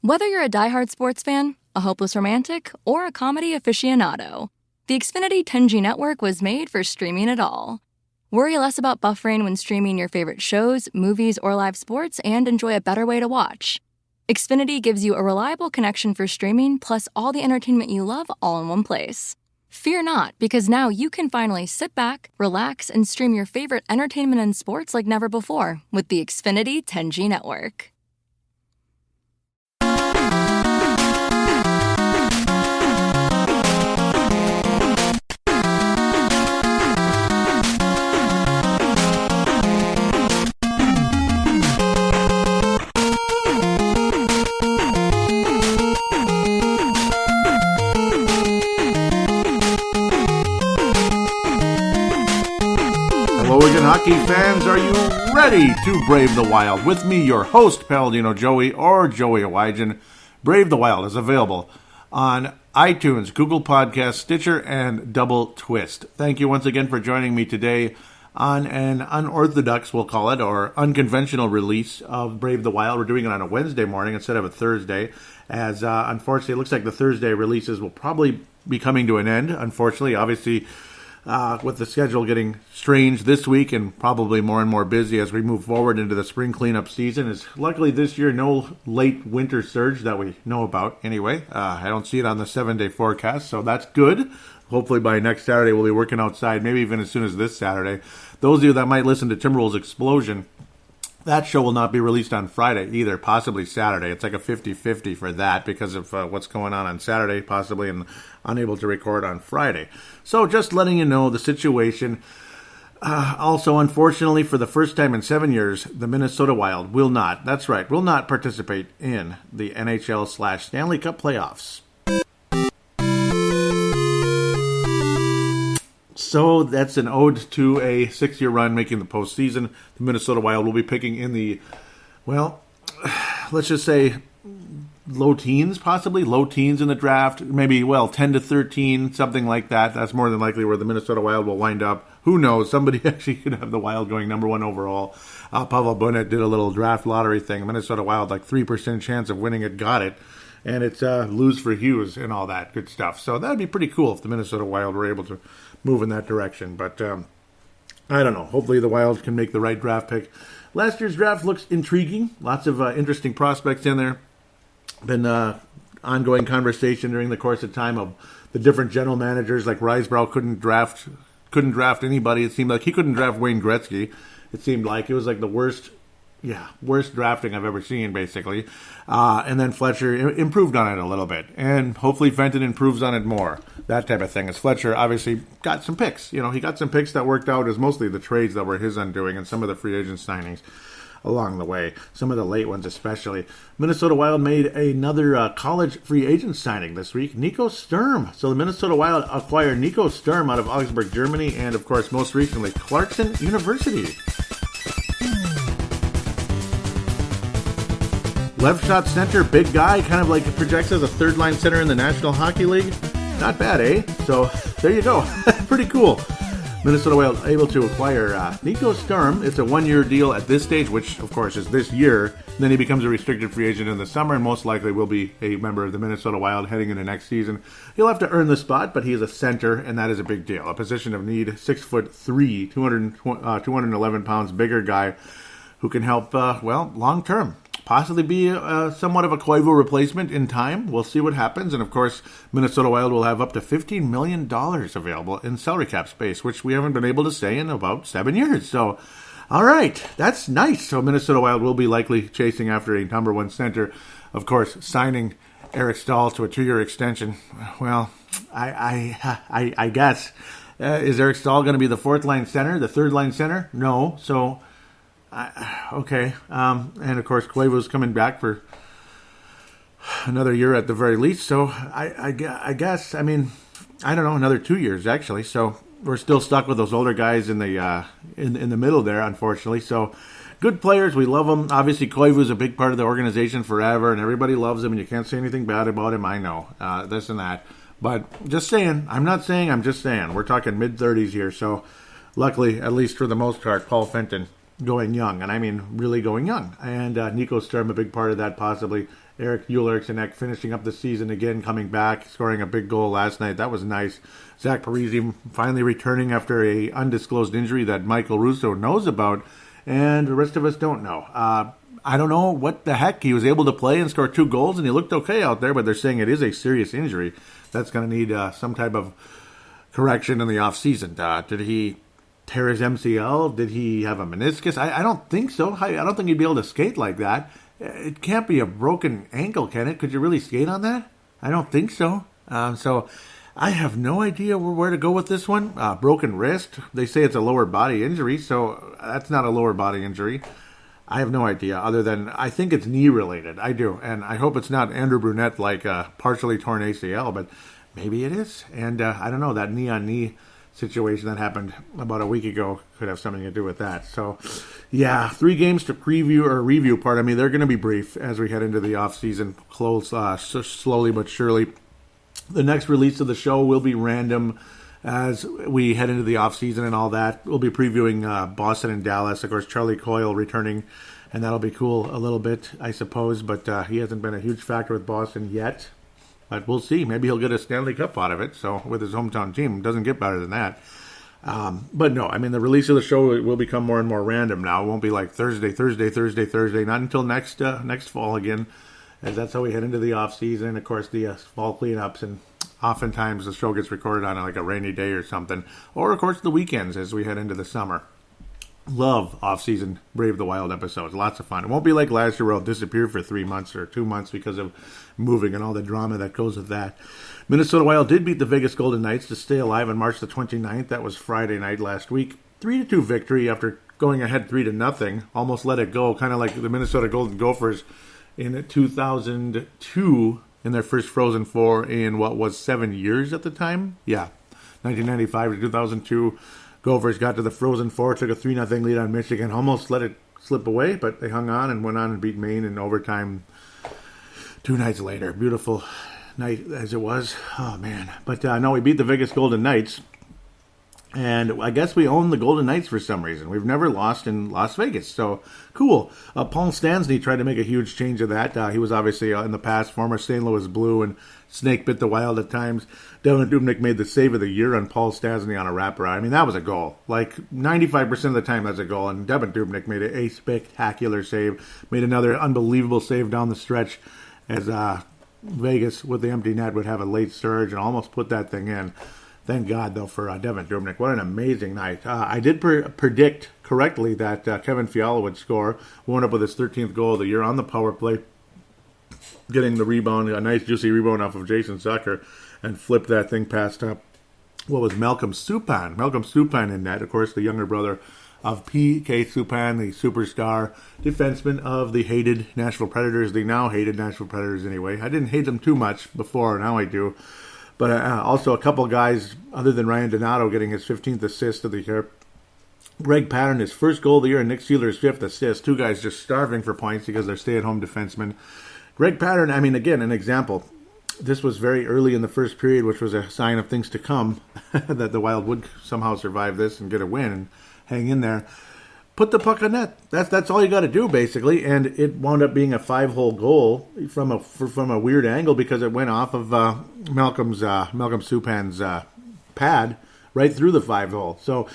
Whether you're a diehard sports fan, a hopeless romantic, or a comedy aficionado, the Xfinity 10G network was made for streaming it all. Worry less about buffering when streaming your favorite shows, movies, or live sports, and enjoy a better way to watch. Xfinity gives you a reliable connection for streaming, plus all the entertainment you love all in one place. Fear not, because now you can finally sit back, relax, and stream your favorite entertainment and sports like never before with the Xfinity 10G network. Hockey fans, are you ready to brave the wild? With me, your host, Paladino Joey, or Joey Awajan. Brave the Wild is available on iTunes, Google Podcasts, Stitcher, and Double Twist. Thank you once again for joining me today on an unorthodox, we'll call it, or unconventional release of Brave the Wild. We're doing it on a Wednesday morning instead of a Thursday, as unfortunately it looks like the Thursday releases will probably be coming to an end, unfortunately. Obviously, with the schedule getting strange this week and probably more and more busy as we move forward into the spring cleanup season. Is luckily this year no late winter surge that we know about anyway. I don't see it on the 7-day forecast, so that's good. Hopefully by next Saturday we'll be working outside, maybe even as soon as this Saturday. Those of you that might listen to Timberwolves Explosion, that show will not be released on Friday either, possibly Saturday. It's like a 50-50 for that because of what's going on Saturday, possibly, and unable to record on Friday. So just letting you know the situation. Also, unfortunately, for the first time in 7 years, the Minnesota Wild will not participate in the NHL/Stanley Cup playoffs. So that's an ode to a 6-year run making the postseason. The Minnesota Wild will be picking in the, well, let's just say low teens, possibly. Low teens in the draft. Maybe, 10 to 13, something like that. That's more than likely where the Minnesota Wild will wind up. Who knows? Somebody actually could have the Wild going number one overall. Pavel Burnett did a little draft lottery thing. Minnesota Wild, like 3% chance of winning it, got it. And it's lose for Hughes and all that good stuff. So that would be pretty cool if the Minnesota Wild were able to move in that direction. But I don't know. Hopefully the Wild can make the right draft pick. Last year's draft looks intriguing. Lots of interesting prospects in there. Been ongoing conversation during the course of time of the different general managers. Like Risebrough couldn't draft anybody. It seemed like he couldn't draft Wayne Gretzky. It seemed like it was like the worst drafting I've ever seen, basically. And then Fletcher improved on it a little bit. And hopefully Fenton improves on it more. That type of thing. As Fletcher obviously got some picks. You know, he got some picks that worked out as mostly the trades that were his undoing and some of the free agent signings along the way. Some of the late ones especially. Minnesota Wild made another college free agent signing this week. Nico Sturm. So the Minnesota Wild acquired Nico Sturm out of Augsburg, Germany. And of course, most recently, Clarkson University. Left shot center, big guy, kind of like projects as a third line center in the National Hockey League. Not bad, eh? So there you go. Pretty cool. Minnesota Wild able to acquire Nico Sturm. It's a 1-year deal at this stage, which of course is this year. Then he becomes a restricted free agent in the summer and most likely will be a member of the Minnesota Wild heading into next season. He'll have to earn the spot, but he is a center and that is a big deal. A position of need, 6'3", 211 pounds, bigger guy who can help, long term. Possibly be somewhat of a Koivu replacement in time. We'll see what happens. And, of course, Minnesota Wild will have up to $15 million available in salary cap space, which we haven't been able to say in about 7 years. So, all right, that's nice. So Minnesota Wild will be likely chasing after a number one center. Of course, signing Eric Staal to a 2-year extension. Well, I guess. Is Eric Staal going to be the fourth-line center, the third-line center? No. So... okay. And of course, Koivu's coming back for another year at the very least. So I guess, I mean, I don't know, another 2 years actually. So we're still stuck with those older guys in the in the middle there, unfortunately. So good players, we love them. Obviously, Koivu's a big part of the organization forever, and everybody loves him, and you can't say anything bad about him. I know this and that, but just saying. I'm not saying. I'm just saying. We're talking mid-30s here. So luckily, at least for the most part, Paul Fenton going young, and I mean really going young. And Nico Sturm, a big part of that possibly Eric Eriksson finishing up the season again, coming back, scoring a big goal last night. That was nice. Zach Parise finally returning after a undisclosed injury that Michael Russo knows about, and the rest of us don't know. I don't know what the heck. He was able to play and score 2 goals, and he looked okay out there, but they're saying it is a serious injury. That's going to need some type of correction in the offseason. Did he tear his MCL? Did he have a meniscus? I don't think so. I don't think he'd be able to skate like that. It can't be a broken ankle, can it? Could you really skate on that? I don't think so. So I have no idea where to go with this one. Broken wrist. They say it's a lower body injury, so that's not a lower body injury. I have no idea, other than I think it's knee related. I do, and I hope it's not Andrew Brunette like a partially torn ACL, but maybe it is. And I don't know, that knee-on-knee situation that happened about a week ago could have something to do with that. So, yeah, 3 games to review. They're going to be brief as we head into the off-season, close slowly but surely. The next release of the show will be random as we head into the off-season and all that. We'll be previewing Boston and Dallas. Of course, Charlie Coyle returning, and that'll be cool a little bit, I suppose, but he hasn't been a huge factor with Boston yet. But we'll see. Maybe he'll get a Stanley Cup out of it. So with his hometown team, it doesn't get better than that. But no, the release of the show will become more and more random now. It won't be like Thursday. Not until next fall again, as that's how we head into the off season. Of course, the fall cleanups, and oftentimes the show gets recorded on like a rainy day or something, or of course the weekends as we head into the summer. Love off-season Brave the Wild episodes. Lots of fun. It won't be like last year where I'll disappear for 3 months or 2 months because of moving and all the drama that goes with that. Minnesota Wild did beat the Vegas Golden Knights to stay alive on March the 29th. That was Friday night last week. 3-2 victory after going ahead 3-0. Almost let it go, kind of like the Minnesota Golden Gophers in 2002 in their first Frozen Four in what was 7 years at the time. Yeah, 1995 to 2002. Gophers got to the Frozen Four, took a 3-0 lead on Michigan, almost let it slip away, but they hung on and went on and beat Maine in overtime 2 nights later. Beautiful night as it was. Oh, man. But no, we beat the Vegas Golden Knights, and I guess we own the Golden Knights for some reason. We've never lost in Las Vegas, so cool. Paul Stastny tried to make a huge change of that. He was obviously in the past former St. Louis Blue and snake bit the Wild at times. Devin Dubnyk made the save of the year on Paul Stastny on a wraparound. That was a goal. Like 95% of the time that's a goal, and Devin Dubnyk made a spectacular save. Made another unbelievable save down the stretch as Vegas with the empty net would have a late surge and almost put that thing in. Thank God, though, for Devin Dubnyk. What an amazing night. I did predict correctly that Kevin Fiala would score. Wound up with his 13th goal of the year on the power play, getting the rebound, a nice juicy rebound off of Jason Zucker, and flipped that thing past what was Malcolm Subban. Malcolm Subban in net, of course, the younger brother of P.K. Subban, the superstar defenseman of the hated Nashville Predators, the now hated Nashville Predators anyway. I didn't hate them too much before, now I do. But also a couple guys, other than Ryan Donato getting his 15th assist of the year. Greg Pattern, his first goal of the year, and Nick Seeler's 5th assist. 2 guys just starving for points because they're stay-at-home defensemen. Greg Pattern, again, an example. This was very early in the first period, which was a sign of things to come, that the Wild would somehow survive this and get a win and hang in there. Put the puck on net. That's all you got to do, basically. And it wound up being a 5-hole goal from a weird angle because it went off of Malcolm Subban's pad right through the 5-hole. So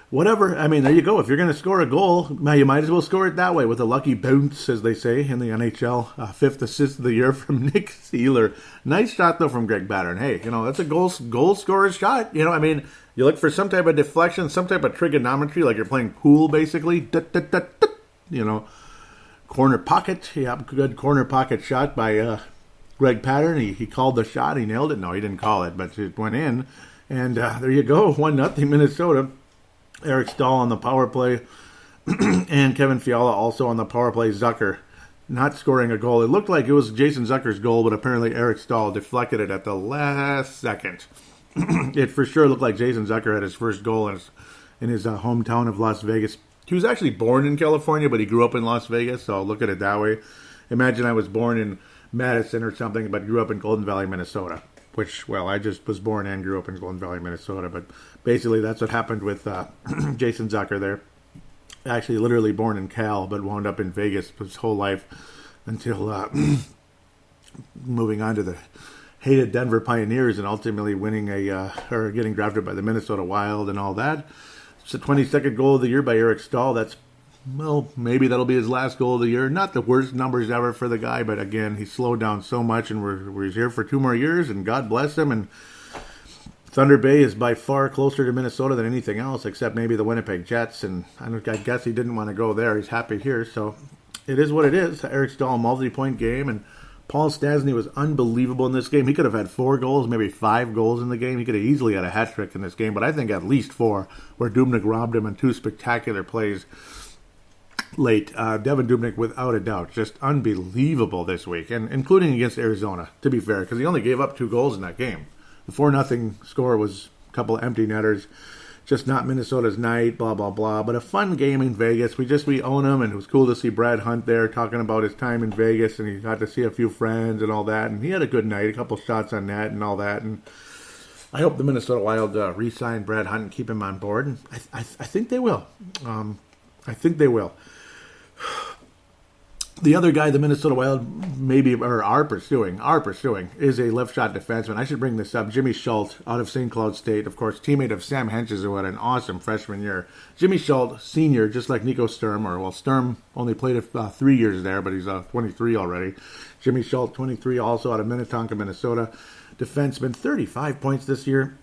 whatever. There you go. If you're going to score a goal, you might as well score it that way with a lucky bounce, as they say in the NHL. 5th assist of the year from Nick Seeler. Nice shot, though, from Greg Pattern. Hey, that's a goal scorer's shot. You look for some type of deflection, some type of trigonometry, like you're playing pool, basically. Corner pocket. Yeah, good corner pocket shot by Greg Pattern. He called the shot. He nailed it. No, he didn't call it, but it went in. And there you go. 1-0 Minnesota. Eric Stahl on the power play. And Kevin Fiala also on the power play. Zucker not scoring a goal. It looked like it was Jason Zucker's goal, but apparently Eric Stahl deflected it at the last second. It for sure looked like Jason Zucker had his first goal in his hometown of Las Vegas. He was actually born in California, but he grew up in Las Vegas, so I'll look at it that way. Imagine I was born in Madison or something, but grew up in Golden Valley, Minnesota. Which, well, I just was born and grew up in Golden Valley, Minnesota. But basically that's what happened with Jason Zucker there. Actually literally born in Cal, but wound up in Vegas his whole life until moving on to the hated Denver Pioneers and ultimately winning or getting drafted by the Minnesota Wild and all that. It's the 22nd goal of the year by Eric Stahl. That's, well, maybe that'll be his last goal of the year. Not the worst numbers ever for the guy, but again, he's slowed down so much, and we're here for 2 more years, and God bless him. And Thunder Bay is by far closer to Minnesota than anything else, except maybe the Winnipeg Jets, and I guess he didn't want to go there. He's happy here, so it is what it is. Eric Stahl, multi-point game, and Paul Stastny was unbelievable in this game. He could have had 4 goals, maybe 5 goals in the game. He could have easily had a hat trick in this game, but I think at least 4, where Dubnyk robbed him in 2 spectacular plays late. Devin Dubnyk, without a doubt, just unbelievable this week, and including against Arizona, to be fair, because he only gave up 2 goals in that game. The 4-0 score was a couple of empty netters. Just not Minnesota's night, blah, blah, blah. But a fun game in Vegas. We own him, and it was cool to see Brad Hunt there talking about his time in Vegas, and he got to see a few friends and all that. And he had a good night, a couple shots on net and all that. And I hope the Minnesota Wild re-sign Brad Hunt and keep him on board. And I think they will. I think they will. The other guy the Minnesota Wild are pursuing is a left shot defenseman. I should bring this up. Jimmy Schultz out of St. Cloud State, of course, teammate of Sam Henches, who had an awesome freshman year. Jimmy Schultz, senior, just like Nico Sturm, Sturm only played 3 years there, but he's 23 already. Jimmy Schultz, 23, also out of Minnetonka, Minnesota. Defenseman, 35 points this year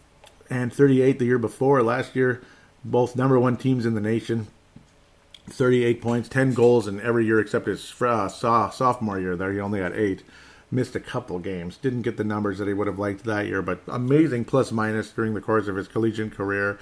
and 38 the year before. Last year, both number 1 teams in the nation. 38 points, 10 goals in every year except his sophomore year there. He only had 8. Missed a couple games. Didn't get the numbers that he would have liked that year, but amazing plus-minus during the course of his collegiate career.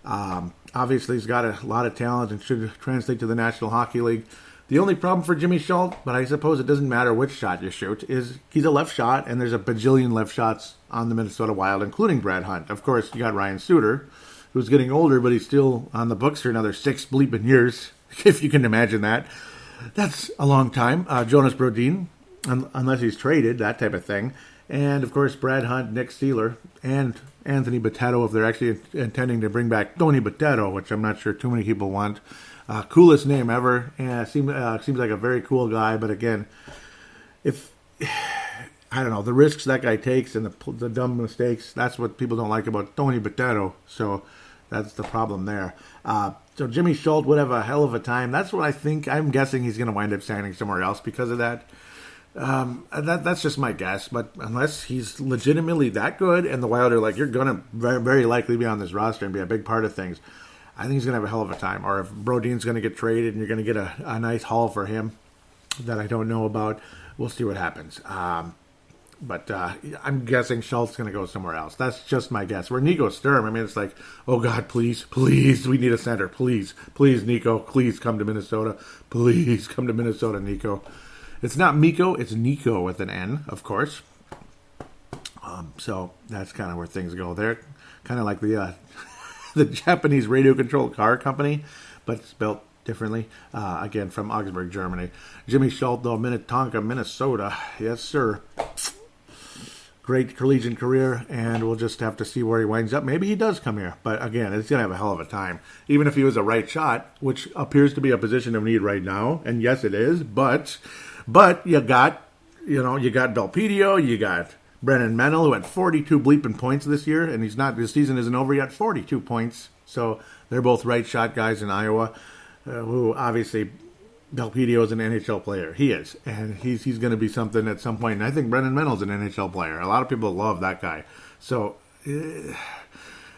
Obviously, he's got a lot of talent and should translate to the National Hockey League. The only problem for Jimmy Schultz, but I suppose it doesn't matter which shot you shoot, is he's a left shot, and there's a bajillion left shots on the Minnesota Wild, including Brad Hunt. Of course, you got Ryan Suter, who's getting older, but he's still on the books for another 6 bleeping years. If you can imagine that. That's a long time. Jonas Brodin, unless he's traded, that type of thing. And, of course, Brad Hunt, Nick Seeler, and Anthony Boteto, if they're actually intending to bring back Tony Boteto, which I'm not sure too many people want. Coolest name ever. Seems like a very cool guy. But, again, I don't know, the risks that guy takes and the dumb mistakes, that's what people don't like about Tony Boteto. So that's the problem there. So Jimmy Schultz would have a hell of a time. That's what I think. I'm guessing he's going to wind up signing somewhere else because of that. That's just my guess. But unless he's legitimately that good and the Wild are like, you're going to very, very likely be on this roster and be a big part of things, I think he's going to have a hell of a time. Or if Brodin's going to get traded and you're going to get a nice haul for him that I don't know about, we'll see what happens. But I'm guessing Schultz is going to go somewhere else. That's just my guess. Where Nico Sturm, I mean, it's like, oh, God, please, we need a center. Please, Nico, please come to Minnesota. Please come to Minnesota, Nico. It's not Miko, it's Nico with an N, of course. So that's kind of where things go there. Kind of like the the Japanese radio-controlled car company, but spelled differently. Again, from Augsburg, Germany. Jimmy Schultz, though, Minnetonka, Minnesota. Yes, sir. Great collegiate career, and we'll just have to see where he winds up. Maybe he does come here, but again, it's going to have a hell of a time. Even if he was a right shot, which appears to be a position of need right now, and yes, it is, but you got Belpedio, you got Brennan Mennel, who had 42 bleeping points this year, and his season isn't over yet, 42 points. So they're both right shot guys in Iowa, who obviously Belpedio is an NHL player. He is. And he's going to be something at some point. And I think Brendan Mendel's an NHL player. A lot of people love that guy. So,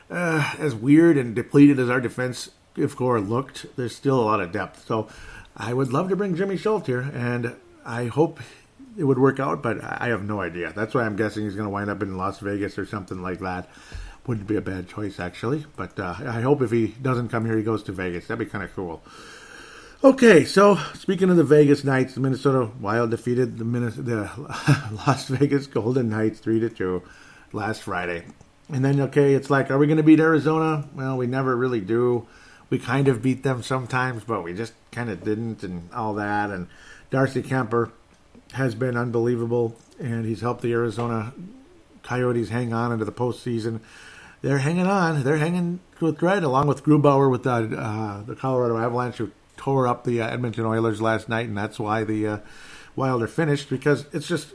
as weird and depleted as our defensive core looked, there's still a lot of depth. So, I would love to bring Jimmy Schultz here. And I hope it would work out, but I have no idea. That's why I'm guessing he's going to wind up in Las Vegas or something like that. Wouldn't be a bad choice, actually. But I hope if he doesn't come here, he goes to Vegas. That'd be kind of cool. Okay, so speaking of the Vegas Knights, the Minnesota Wild defeated the Las Vegas Golden Knights 3-2 last Friday. And then, okay, it's like, are we going to beat Arizona? Well, we never really do. We kind of beat them sometimes, but we just kind of didn't and all that. And Darcy Kemper has been unbelievable, and he's helped the Arizona Coyotes hang on into the postseason. They're hanging on. They're hanging with thread, along with Grubauer with the Colorado Avalanche, who tore up the Edmonton Oilers last night, and that's why the Wild are finished, because it's just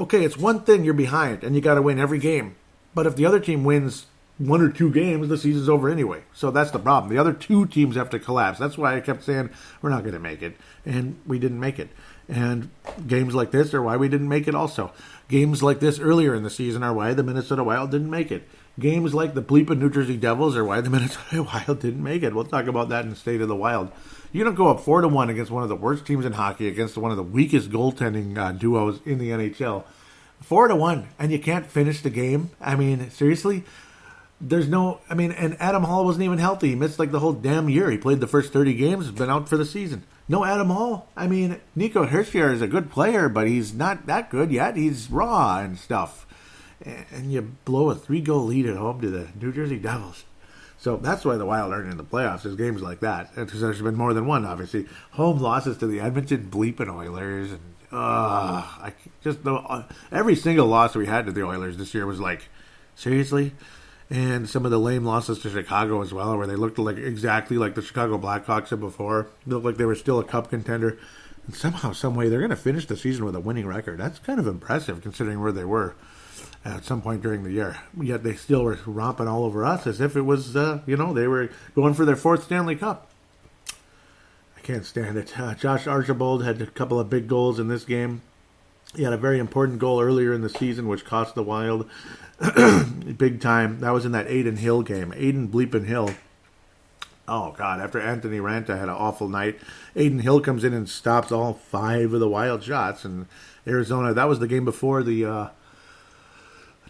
Okay, it's one thing you're behind and you got to win every game. But if the other team wins 1 or 2 games, the season's over anyway. So that's the problem. The other 2 teams have to collapse. That's why I kept saying we're not going to make it. And we didn't make it. And games like this are why we didn't make it also. Games like this earlier in the season are why the Minnesota Wild didn't make it. Games like the bleeping New Jersey Devils are why the Minnesota Wild didn't make it. We'll talk about that in State of the Wild. You're going to go up 4-1 against one of the worst teams in hockey, against one of the weakest goaltending duos in the NHL. 4-1, and you can't finish the game? I mean, seriously? And Adam Hall wasn't even healthy. He missed like the whole damn year. He played the first 30 games, has been out for the season. No Adam Hall. I mean, Nico Hischier is a good player, but he's not that good yet. He's raw and stuff. And you blow a 3-goal lead at home to the New Jersey Devils. So that's why the Wild aren't in the playoffs, is games like that. Because there's been more than one, obviously. Home losses to the Edmonton bleeping Oilers. And I just know every single loss we had to the Oilers this year was like, seriously? And some of the lame losses to Chicago as well, where they looked like exactly like the Chicago Blackhawks did before. They looked like they were still a cup contender. And somehow, some way, they're going to finish the season with a winning record. That's kind of impressive considering where they were at some point during the year. Yet they still were romping all over us as if it was, they were going for their 4th Stanley Cup. I can't stand it. Josh Archibald had a couple of big goals in this game. He had a very important goal earlier in the season, which cost the Wild big time. That was in that Aiden Hill game. Aiden bleeping Hill. Oh, God. After Anthony Ranta had an awful night, Aiden Hill comes in and stops all 5 of the Wild shots. And Arizona, that was the game before the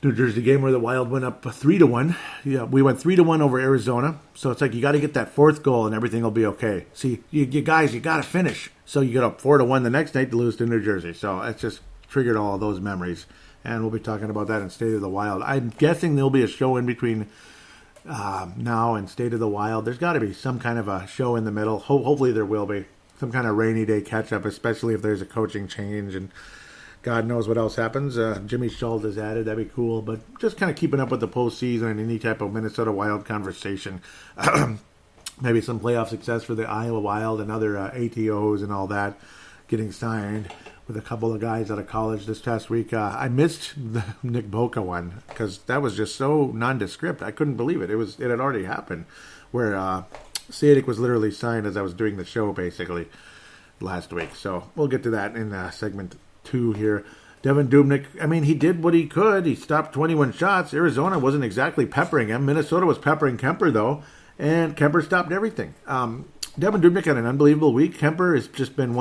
New Jersey game where the Wild went up 3-1. Yeah, we went 3-1 over Arizona. So it's like you got to get that 4th goal and everything will be okay. See, you guys, you got to finish. So you get up 4-1 the next night to lose to New Jersey. So it's just triggered all of those memories. And we'll be talking about that in State of the Wild. I'm guessing there'll be a show in between now and State of the Wild. There's got to be some kind of a show in the middle. Hopefully there will be. Some kind of rainy day catch-up, especially if there's a coaching change and God knows what else happens. Jimmy Schultz is added. That'd be cool. But just kind of keeping up with the postseason and any type of Minnesota Wild conversation. Maybe some playoff success for the Iowa Wild and other ATOs and all that getting signed with a couple of guys out of college this past week. I missed the Nick Boca one because that was just so nondescript. I couldn't believe it. It had already happened where Sadik was literally signed as I was doing the show basically last week. So we'll get to that in segment 2 here. Devin Dubnyk, I mean, he did what he could. He stopped 21 shots. Arizona wasn't exactly peppering him. Minnesota was peppering Kemper, though, and Kemper stopped everything. Devin Dubnyk had an unbelievable week. Kemper has just been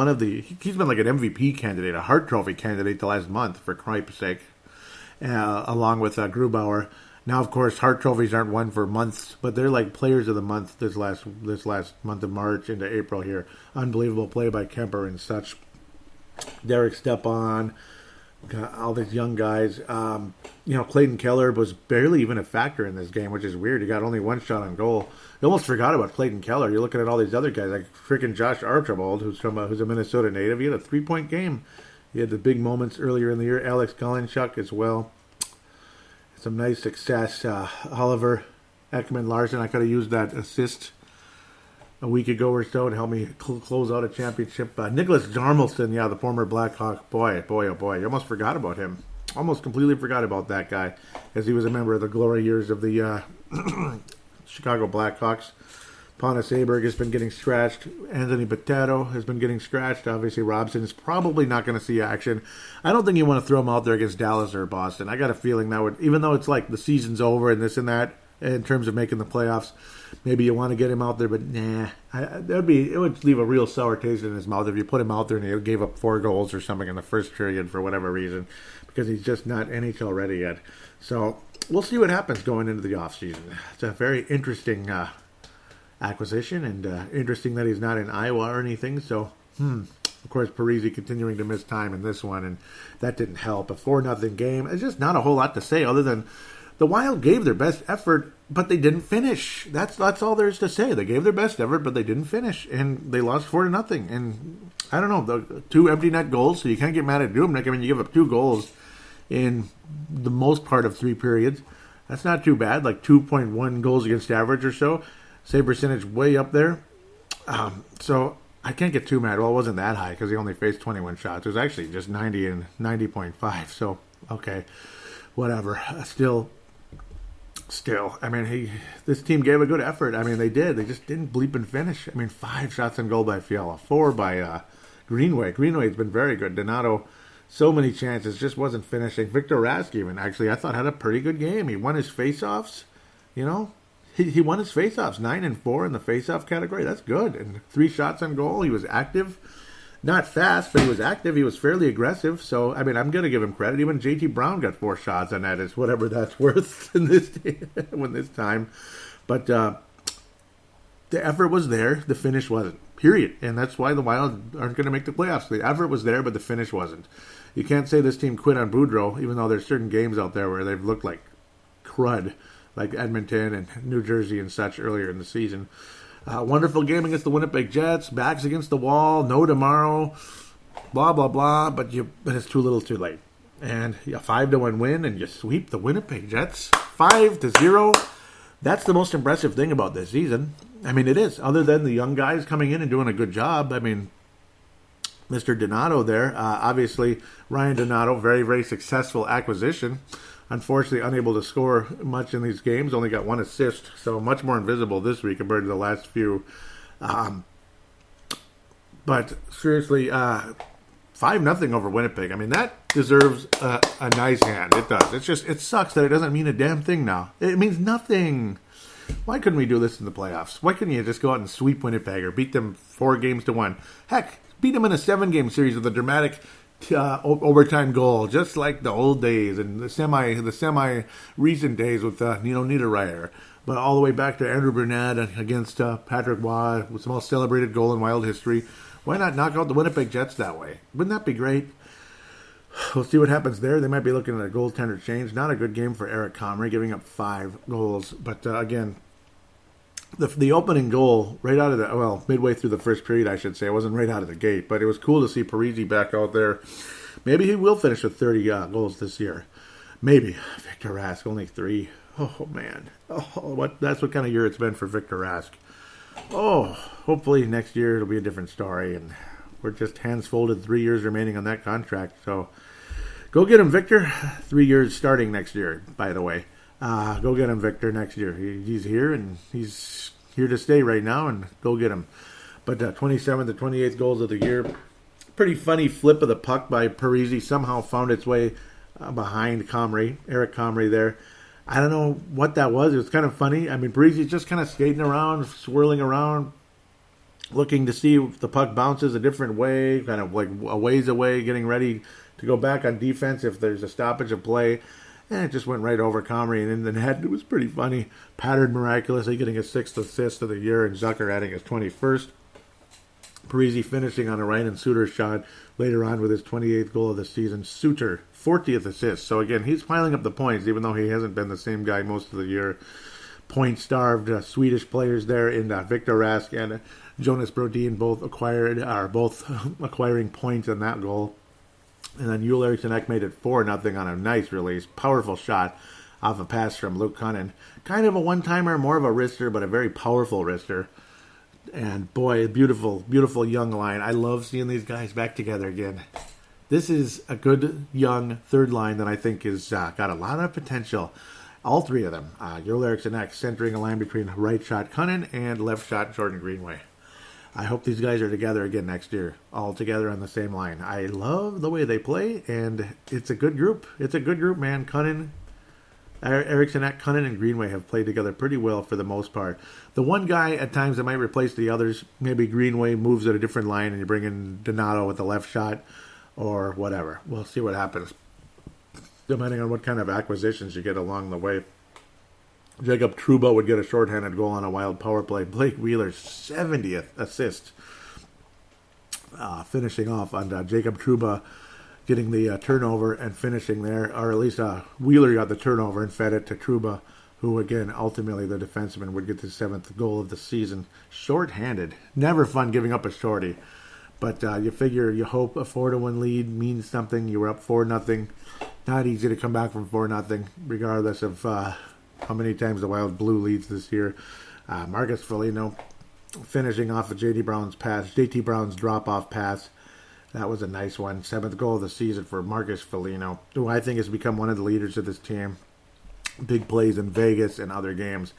he's been like an MVP candidate, a Hart Trophy candidate the last month, for cripe's sake, along with Grubauer. Now, of course, Hart Trophies aren't won for months, but they're like players of the month this last month of March into April here. Unbelievable play by Kemper and such. Derek Stepan, all these young guys. Clayton Keller was barely even a factor in this game, which is weird. He got only 1 shot on goal. You almost forgot about Clayton Keller. You're looking at all these other guys, like freaking Josh Archibald, who's a Minnesota native. He had a 3-point game. He had the big moments earlier in the year. Alex Golinchuk as well. Some nice success. Oliver Ekman-Larsson, I could have used that assist a week ago or so to help me close out a championship. Nicholas Jarmelson, the former Blackhawk. Boy, oh boy. You almost forgot about him. Almost completely forgot about that guy, as he was a member of the glory years of the Chicago Blackhawks. Pontus Aberg has been getting scratched. Anthony Boteto has been getting scratched. Obviously, Robson is probably not going to see action. I don't think you want to throw him out there against Dallas or Boston. I got a feeling that would, even though it's like the season's over and this and that, in terms of making the playoffs, maybe you want to get him out there, but nah. It would leave a real sour taste in his mouth if you put him out there and he gave up 4 goals or something in the first period for whatever reason, because he's just not NHL ready yet. So we'll see what happens going into the offseason. It's a very interesting acquisition, and interesting that he's not in Iowa or anything. So, of course, Parise continuing to miss time in this one, and that didn't help. A 4-0 game. It's just not a whole lot to say other than the Wild gave their best effort, but they didn't finish. That's all there is to say. They gave their best effort, but they didn't finish, and they lost 4-0. And I don't know, the 2 empty net goals, so you can't get mad at Dubnyk. I mean, you give up 2 goals in the most part of 3 periods. That's not too bad, like 2.1 goals against average or so. Save percentage way up there. So I can't get too mad. Well, it wasn't that high because he only faced 21 shots. It was actually just 90 and 90.5. So, okay, whatever. Still, I mean, this team gave a good effort. I mean, they did. They just didn't bleep and finish. I mean, 5 shots on goal by Fiala, 4 by Greenway. Greenway's been very good. Donato, so many chances, just wasn't finishing. Victor Rask even, actually, I thought had a pretty good game. He won his faceoffs, you know. He won his faceoffs, 9 and 4 in the faceoff category. That's good. And 3 shots on goal. He was active. Not fast, but he was active. He was fairly aggressive. So, I mean, I'm going to give him credit. Even J.T. Brown got 4 shots on that, is whatever that's worth in this time. But the effort was there. The finish wasn't. Period. And that's why the Wild aren't going to make the playoffs. The effort was there, but the finish wasn't. You can't say this team quit on Boudreau, even though there's certain games out there where they've looked like crud, like Edmonton and New Jersey and such earlier in the season. Wonderful game against the Winnipeg Jets. Backs against the wall. No tomorrow. Blah, blah, blah. But it's too little too late. And a 5-1 win, and you sweep the Winnipeg Jets 5-0. That's the most impressive thing about this season. I mean, it is. Other than the young guys coming in and doing a good job. I mean, Mr. Donato there. Obviously, Ryan Donato, very, very successful acquisition. Unfortunately, unable to score much in these games. Only got 1 assist, so much more invisible this week compared to the last few. But seriously, 5-0 over Winnipeg. I mean, that deserves a nice hand. It does. It sucks that it doesn't mean a damn thing now. It means nothing. Why couldn't we do this in the playoffs? Why couldn't you just go out and sweep Winnipeg or beat them 4-1? Heck, beat them in a 7-game series with a dramatic overtime goal, just like the old days and the semi recent days with Niederreiter. But all the way back to Andrew Burnett against Patrick Waugh, with the most celebrated goal in Wild history. Why not knock out the Winnipeg Jets that way? Wouldn't that be great? We'll see what happens there. They might be looking at a goaltender change. Not a good game for Eric Comrie, giving up 5 goals. But again, the opening goal right out of midway through the first period, I should say. It wasn't right out of the gate, but it was cool to see Parise back out there. Maybe he will finish with 30 goals this year. Maybe. Victor Rask, only 3. Oh, man. That's what kind of year it's been for Victor Rask. Oh, hopefully next year it'll be a different story, and we're just hands folded, 3 years remaining on that contract. So go get him, Victor. 3 years starting next year, by the way. Go get him, Victor, next year. He's here, and he's here to stay right now, and go get him. But 27th to 28th goals of the year. Pretty funny flip of the puck by Parise. Somehow found its way behind Eric Comrie there. I don't know what that was. It was kind of funny. I mean, Parise's just kind of skating around, swirling around, looking to see if the puck bounces a different way, kind of like a ways away, getting ready to go back on defense if there's a stoppage of play. And it just went right over Comrie and in the net. It was pretty funny. Pattern miraculously getting his 6th assist of the year, and Zucker adding his 21st. Parise finishing on a Ryan Suter shot later on with his 28th goal of the season. Suter, 40th assist. So again, he's piling up the points, even though he hasn't been the same guy most of the year. Point-starved Swedish players there in Victor Rask and Jonas Brodin both acquiring points on that goal. And then Joel Eriksson Ek made it 4-0 on a nice release. Powerful shot off a pass from Luke Cunnin. Kind of a one-timer, more of a wrister, but a very powerful wrister. And boy, beautiful, beautiful young line. I love seeing these guys back together again. This is a good young third line that I think has got a lot of potential. All 3 of them. Joel Eriksson Ek centering a line between right shot Cunnin and left shot Jordan Greenway. I hope these guys are together again next year, all together on the same line. I love the way they play, and it's a good group. It's a good group, man. Eriksson Ek, Cunnin, and Greenway have played together pretty well for the most part. The one guy at times that might replace the others, maybe Greenway moves at a different line and you bring in Donato with the left shot or whatever. We'll see what happens, depending on what kind of acquisitions you get along the way. Jacob Trouba would get a shorthanded goal on a Wild power play. Blake Wheeler's 70th assist. Finishing off on Jacob Trouba getting the turnover and finishing there. Or at least Wheeler got the turnover and fed it to Trouba, who again, ultimately the defenseman would get the 7th goal of the season. Shorthanded. Never fun giving up a shorty. But you hope a 4-1 lead means something. You were up 4-0. Not easy to come back from 4-0, regardless of how many times the Wild blew leads this year. Marcus Foligno finishing off of JT Brown's drop-off pass. That was a nice one. 7th goal of the season for Marcus Foligno, who I think has become one of the leaders of this team. Big plays in Vegas and other games.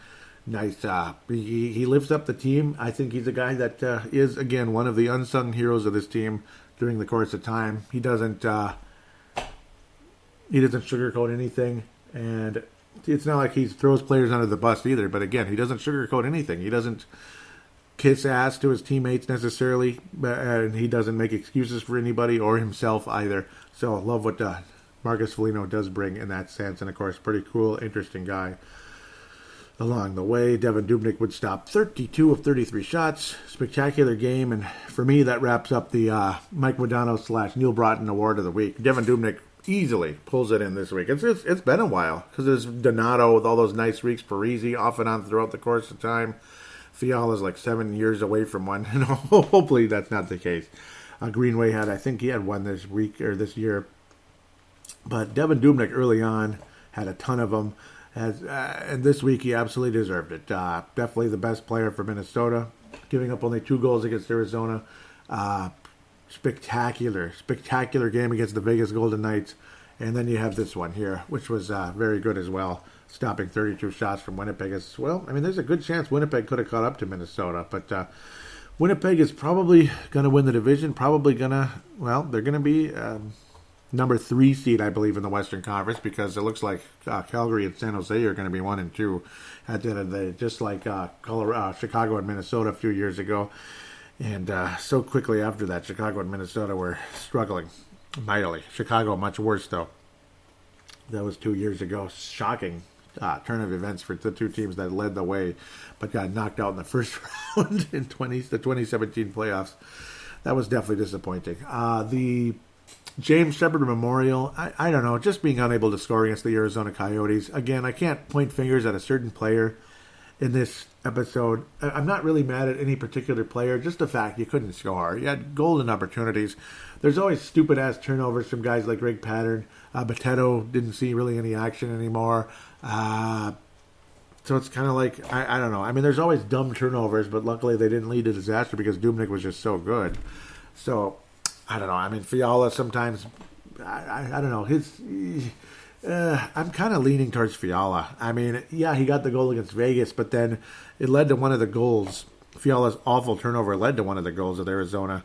Nice. He lifts up the team. I think he's a guy that is, again, one of the unsung heroes of this team during the course of time. He doesn't sugarcoat anything, and it's not like he throws players under the bus either. But again, he doesn't sugarcoat anything. He doesn't kiss ass to his teammates necessarily, and he doesn't make excuses for anybody or himself either. So I love what Marcus Foligno does bring in that sense, and of course, pretty cool, interesting guy. Along the way, Devin Dubnyk would stop 32 of 33 shots. Spectacular game, and for me, that wraps up the Mike Modano / Neil Broughton Award of the Week. Devin Dubnyk easily pulls it in this week. It's been a while, because there's Donato with all those nice weeks, Parisi off and on throughout the course of time. Fiala's like 7 years away from one. Hopefully that's not the case. Greenway I think he had one this week, or this year. But Devin Dubnyk early on had a ton of them. And this week he absolutely deserved it. Definitely the best player for Minnesota, giving up only 2 goals against Arizona. Spectacular game against the Vegas Golden Knights. And then you have this one here, which was very good as well, stopping 32 shots from Winnipeg as well. I mean, there's a good chance Winnipeg could have caught up to Minnesota, but Winnipeg is probably going to win the division, they're going to be number 3 seed, I believe, in the Western Conference, because it looks like Calgary and San Jose are going to be 1 and 2 at the end of the day, just like Chicago and Minnesota a few years ago. And so quickly after that, Chicago and Minnesota were struggling mightily. Chicago much worse, though. That was 2 years ago. Shocking turn of events for the two teams that led the way, but got knocked out in the first round in the 2017 playoffs. That was definitely disappointing. The James Shepard Memorial, I don't know, just being unable to score against the Arizona Coyotes. Again, I can't point fingers at a certain player in this episode. I'm not really mad at any particular player, just the fact you couldn't score. You had golden opportunities. There's always stupid-ass turnovers from guys like Greg Pattern. Boteto didn't see really any action anymore. So it's kind of like, I don't know. I mean, there's always dumb turnovers, but luckily they didn't lead to disaster because Dubnyk was just so good. So I don't know. I mean, Fiala sometimes, I don't know. I'm kind of leaning towards Fiala. I mean, yeah, he got the goal against Vegas, but then it led to one of the goals. Fiala's awful turnover led to one of the goals of Arizona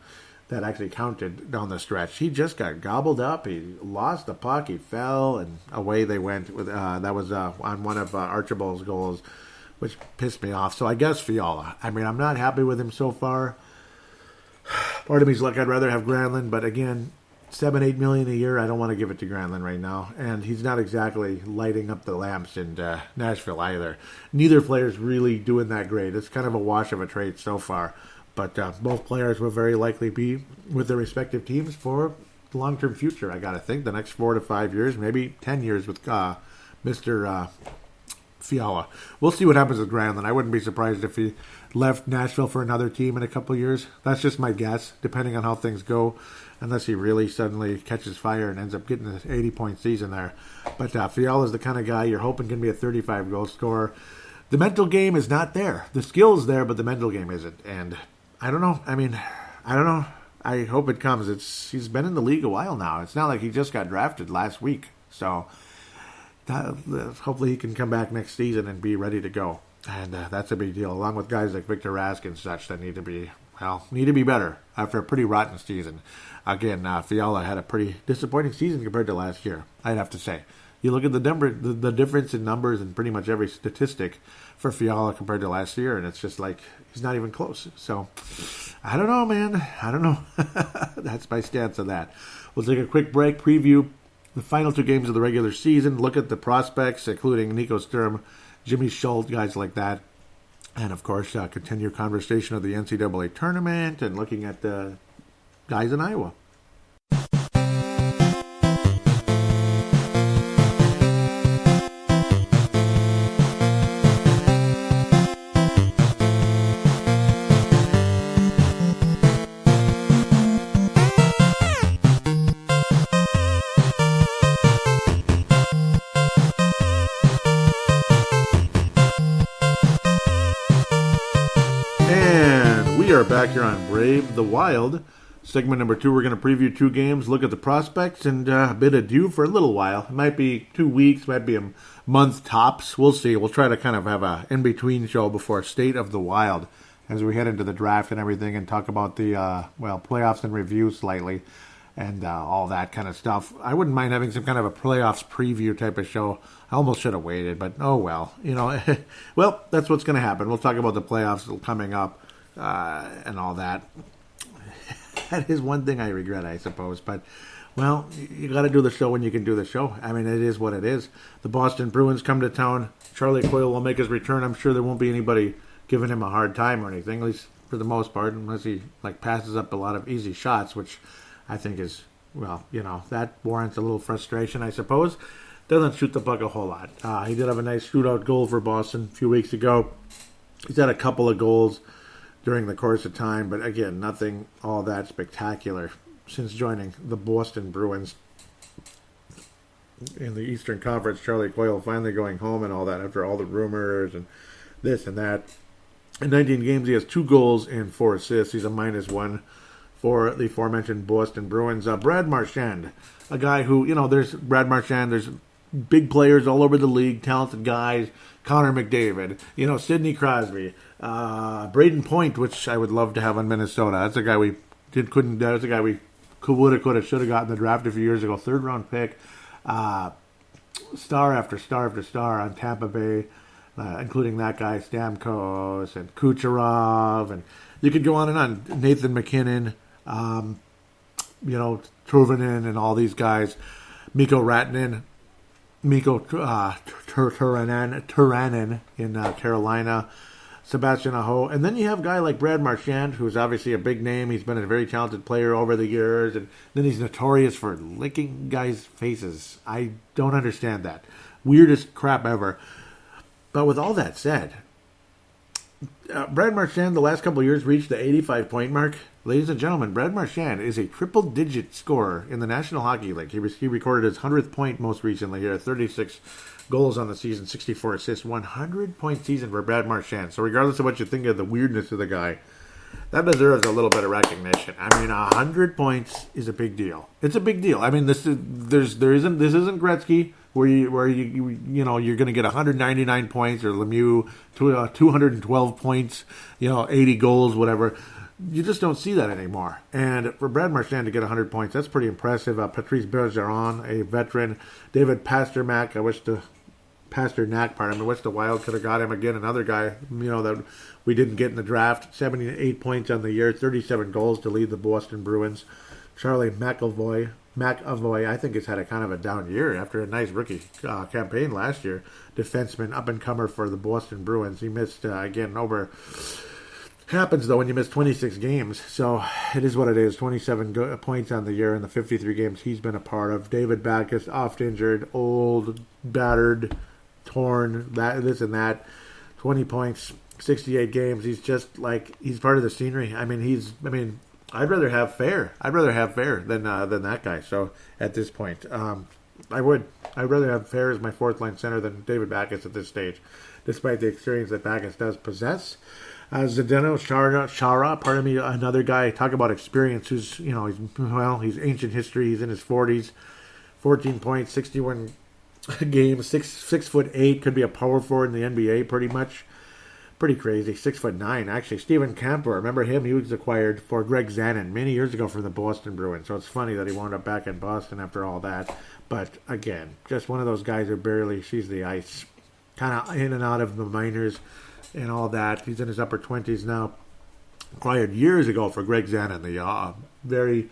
that actually counted down the stretch. He just got gobbled up. He lost the puck. He fell, and away they went. That was on one of Archibald's goals, which pissed me off. So I guess Fiala. I mean, I'm not happy with him so far. Part of me's like, I'd rather have Granlund, but again, $7-8 million a year, I don't want to give it to Granlund right now. And he's not exactly lighting up the lamps in Nashville either. Neither player's really doing that great. It's kind of a wash of a trade so far. But both players will very likely be with their respective teams for the long-term future, I got to think. The next 4 to 5 years, maybe 10 years with Mr. Fiala. We'll see what happens with Granlund. I wouldn't be surprised if he left Nashville for another team in a couple of years. That's just my guess, depending on how things go, unless he really suddenly catches fire and ends up getting an 80-point season there. But Fiala's the kind of guy you're hoping can be a 35-goal scorer. The mental game is not there. The skill is there, but the mental game isn't. And I don't know. I mean, I don't know. I hope it comes. He's been in the league a while now. It's not like he just got drafted last week. So hopefully he can come back next season and be ready to go. And that's a big deal, along with guys like Victor Rask and such that need to be better after a pretty rotten season. Again, Fiala had a pretty disappointing season compared to last year, I'd have to say. You look at the difference in numbers in pretty much every statistic for Fiala compared to last year, and it's just like he's not even close. So, I don't know, man. I don't know. That's my stance on that. We'll take a quick break, preview the final 2 games of the regular season, look at the prospects, including Nico Sturm, Jimmy Schultz, guys like that. And, of course, continue conversation of the NCAA tournament and looking at the guys in Iowa. are back here on Brave the Wild. Segment number 2, we're going to preview 2 games, look at the prospects, and bid adieu for a little while. It might be 2 weeks, might be a month tops. We'll see. We'll try to kind of have a in-between show before State of the Wild as we head into the draft and everything and talk about the, playoffs and review slightly and all that kind of stuff. I wouldn't mind having some kind of a playoffs preview type of show. I almost should have waited, but oh well. Well, that's what's going to happen. We'll talk about the playoffs coming up and all that. That is one thing I regret, I suppose. But, well, you got to do the show when you can do the show. I mean, it is what it is. The Boston Bruins come to town. Charlie Coyle will make his return. I'm sure there won't be anybody giving him a hard time or anything, at least for the most part, unless he passes up a lot of easy shots, which I think is, that warrants a little frustration, I suppose. Doesn't shoot the puck a whole lot. He did have a nice shootout goal for Boston a few weeks ago. He's had a couple of goals during the course of time, but again, nothing all that spectacular since joining the Boston Bruins in the Eastern Conference. Charlie Coyle finally going home and all that after all the rumors and this and that. In 19 games, he has 2 goals and 4 assists. He's a -1 for the aforementioned Boston Bruins. Brad Marchand, a guy who, there's Brad Marchand, there's big players all over the league, talented guys, Connor McDavid, Sidney Crosby, Braden Point, which I would love to have on Minnesota. That's a guy we couldn't. That's a guy we would have, should have gotten the draft a few years ago. 3rd round pick, star after star after star on Tampa Bay, including that guy Stamkos and Kucherov, and you could go on and on. Nathan McKinnon, Truvanen, and all these guys. Mikko Turanen in Carolina, Sebastian Aho, and then you have a guy like Brad Marchand, who's obviously a big name. He's been a very talented player over the years, and then he's notorious for licking guys' faces. I don't understand that. Weirdest crap ever. But with all that said, Brad Marchand the last couple of years reached the 85-point mark. Ladies and gentlemen, Brad Marchand is a triple-digit scorer in the National Hockey League. He recorded his 100th point most recently here, 36 goals on the season, 64 assists, 100-point season for Brad Marchand. So regardless of what you think of the weirdness of the guy, that deserves a little bit of recognition. I mean, 100 points is a big deal. It's a big deal. I mean, this isn't Gretzky where you're going to get 199 points or Lemieux 212 points, 80 goals, whatever. You just don't see that anymore. And for Brad Marchand to get 100 points, that's pretty impressive. Patrice Bergeron, a veteran. David Pasternak, I wish the Wild could have got him again. Another guy, that we didn't get in the draft. 78 points on the year, 37 goals to lead the Boston Bruins. Charlie McAvoy, I think, has had a kind of a down year after a nice rookie campaign last year. Defenseman, up-and-comer for the Boston Bruins. He missed, happens, though, when you miss 26 games. So it is what it is. 27 points on the year in the 53 games he's been a part of. David Backes, oft injured, old, battered, torn, this and that. 20 points, 68 games. He's just he's part of the scenery. I'd rather have Fair. I'd rather have Fair than that guy. So at this point, I'd rather have Fair as my 4th-line center than David Backes at this stage, despite the experience that Backes does possess. Zdeno Chara, another guy, talk about experience, who's, he's ancient history, he's in his 40s, 14 points, 61 games, 6'8", could be a power forward in the NBA pretty much. Pretty crazy, 6'9", actually. Steven Camper, remember him? He was acquired for Greg Zanin many years ago from the Boston Bruins, so it's funny that he wound up back in Boston after all that. But again, just one of those guys who barely sees the ice, kind of in and out of the minors and all that. He's in his upper 20s now. Acquired years ago for Greg Zanin, the very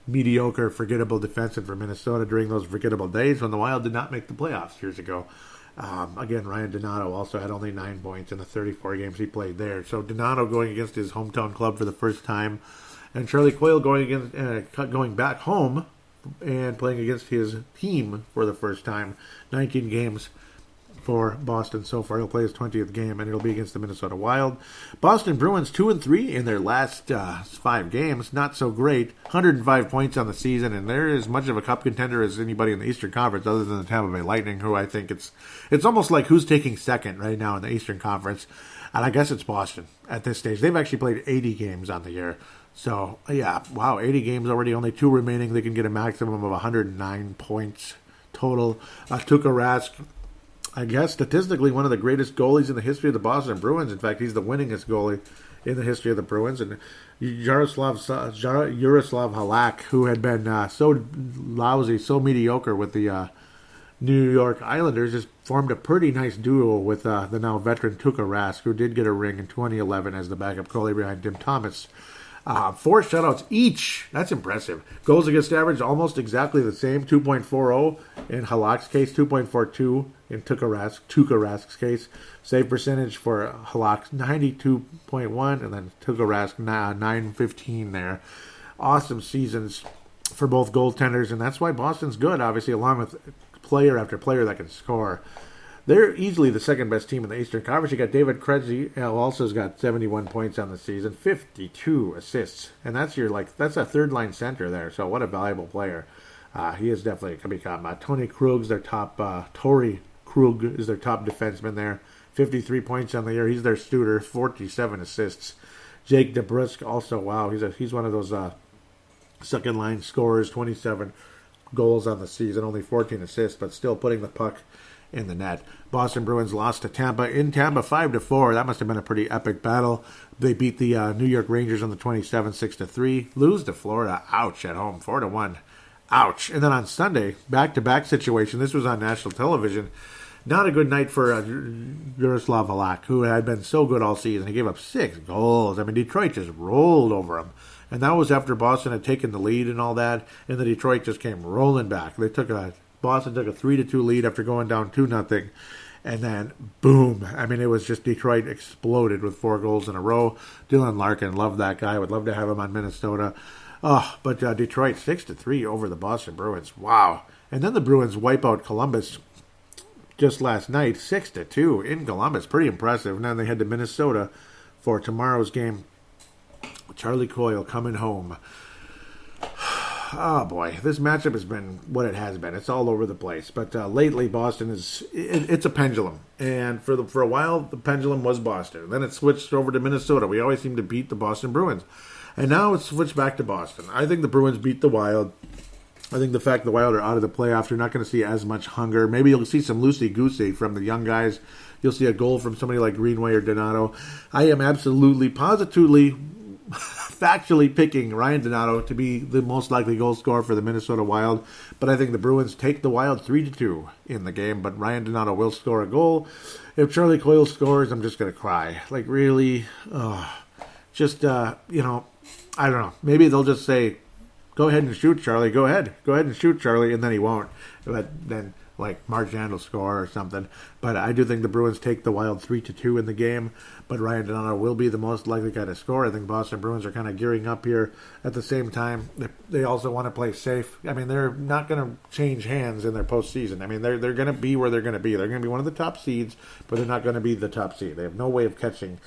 mediocre, forgettable defenseman for Minnesota during those forgettable days when the Wild did not make the playoffs years ago. Again, Ryan Donato also had only 9 points in the 34 games he played there. So Donato going against his hometown club for the first time, and Charlie Coyle going back home and playing against his team for the first time. 19 games for Boston so far. He'll play his 20th game, and it'll be against the Minnesota Wild. Boston Bruins 2-3 in their last 5 games. Not so great. 105 points on the season, and they're as much of a cup contender as anybody in the Eastern Conference, other than the Tampa Bay Lightning, who I think it's almost like who's taking second right now in the Eastern Conference. And I guess it's Boston at this stage. They've actually played 80 games on the year. So, yeah, wow, 80 games already, only 2 remaining. They can get a maximum of 109 points total. Tuukka Rask, I guess, statistically one of the greatest goalies in the history of the Boston Bruins. In fact, he's the winningest goalie in the history of the Bruins. And Jaroslav Halak, who had been so lousy, so mediocre with the New York Islanders, just formed a pretty nice duo with the now veteran Tuukka Rask, who did get a ring in 2011 as the backup goalie behind Tim Thomas. 4 shutouts each. That's impressive. Goals against average almost exactly the same. 2.40 in Halak's case, 2.42 in Tuukka Rask's case. Save percentage for Halak 92.1, and then Tuukka Rask 915 there. Awesome seasons for both goaltenders, and that's why Boston's good, obviously, along with player after player that can score. They're easily the second best team in the Eastern Conference. You got David Krejci, who also has got 71 points on the season, 52 assists, and that's a third line center there. So what a valuable player. He is definitely going to become. Tony Krug's their top. Torrey Krug is their top defenseman there, 53 points on the year. He's their shooter, 47 assists. Jake DeBrusk also, wow, he's one of those second line scorers, 27 goals on the season, only 14 assists, but still putting the puck in the net. Boston Bruins lost to Tampa in Tampa 5-4. That must have been a pretty epic battle. They beat the New York Rangers on the 27, 6-3. Lose to Florida. Ouch, at home, 4-1. Ouch. And then on Sunday, back-to-back situation. This was on national television. Not a good night for Jaroslav Halak, who had been so good all season. He gave up 6 goals. I mean, Detroit just rolled over him. And that was after Boston had taken the lead and all that, and the Detroit just came rolling back. Boston took a 3-2 lead after going down 2-0, and then boom! I mean, it was just Detroit exploded with 4 goals in a row. Dylan Larkin, love that guy. Would love to have him on Minnesota. But Detroit 6-3 over the Boston Bruins. Wow! And then the Bruins wipe out Columbus just last night, 6-2 in Columbus. Pretty impressive. Now they head to Minnesota for tomorrow's game. Charlie Coyle coming home. Oh boy, this matchup has been what it has been. It's all over the place. But lately, Boston it's a pendulum. And for a while, the pendulum was Boston. Then it switched over to Minnesota. We always seem to beat the Boston Bruins. And now it's switched back to Boston. I think the Bruins beat the Wild. I think the fact the Wild are out of the playoffs, you're not going to see as much hunger. Maybe you'll see some loosey-goosey from the young guys. You'll see a goal from somebody like Greenway or Donato. I am absolutely, positively, factually picking Ryan Donato to be the most likely goal scorer for the Minnesota Wild. But I think the Bruins take the Wild 3-2 in the game. But Ryan Donato will score a goal. If Charlie Coyle scores, I'm just going to cry. Like, really? I don't know. Maybe they'll just say, go ahead and shoot, Charlie. Go ahead and shoot, Charlie. And then he won't. But then, like, Marchand will score or something. But I do think the Bruins take the Wild 3-2 in the game. But Ryan Donato will be the most likely guy to score. I think Boston Bruins are kind of gearing up here. At the same time, they also want to play safe. I mean, they're not going to change hands in their postseason. I mean, they're going to be where they're going to be. They're going to be one of the top seeds, but they're not going to be the top seed. They have no way of catching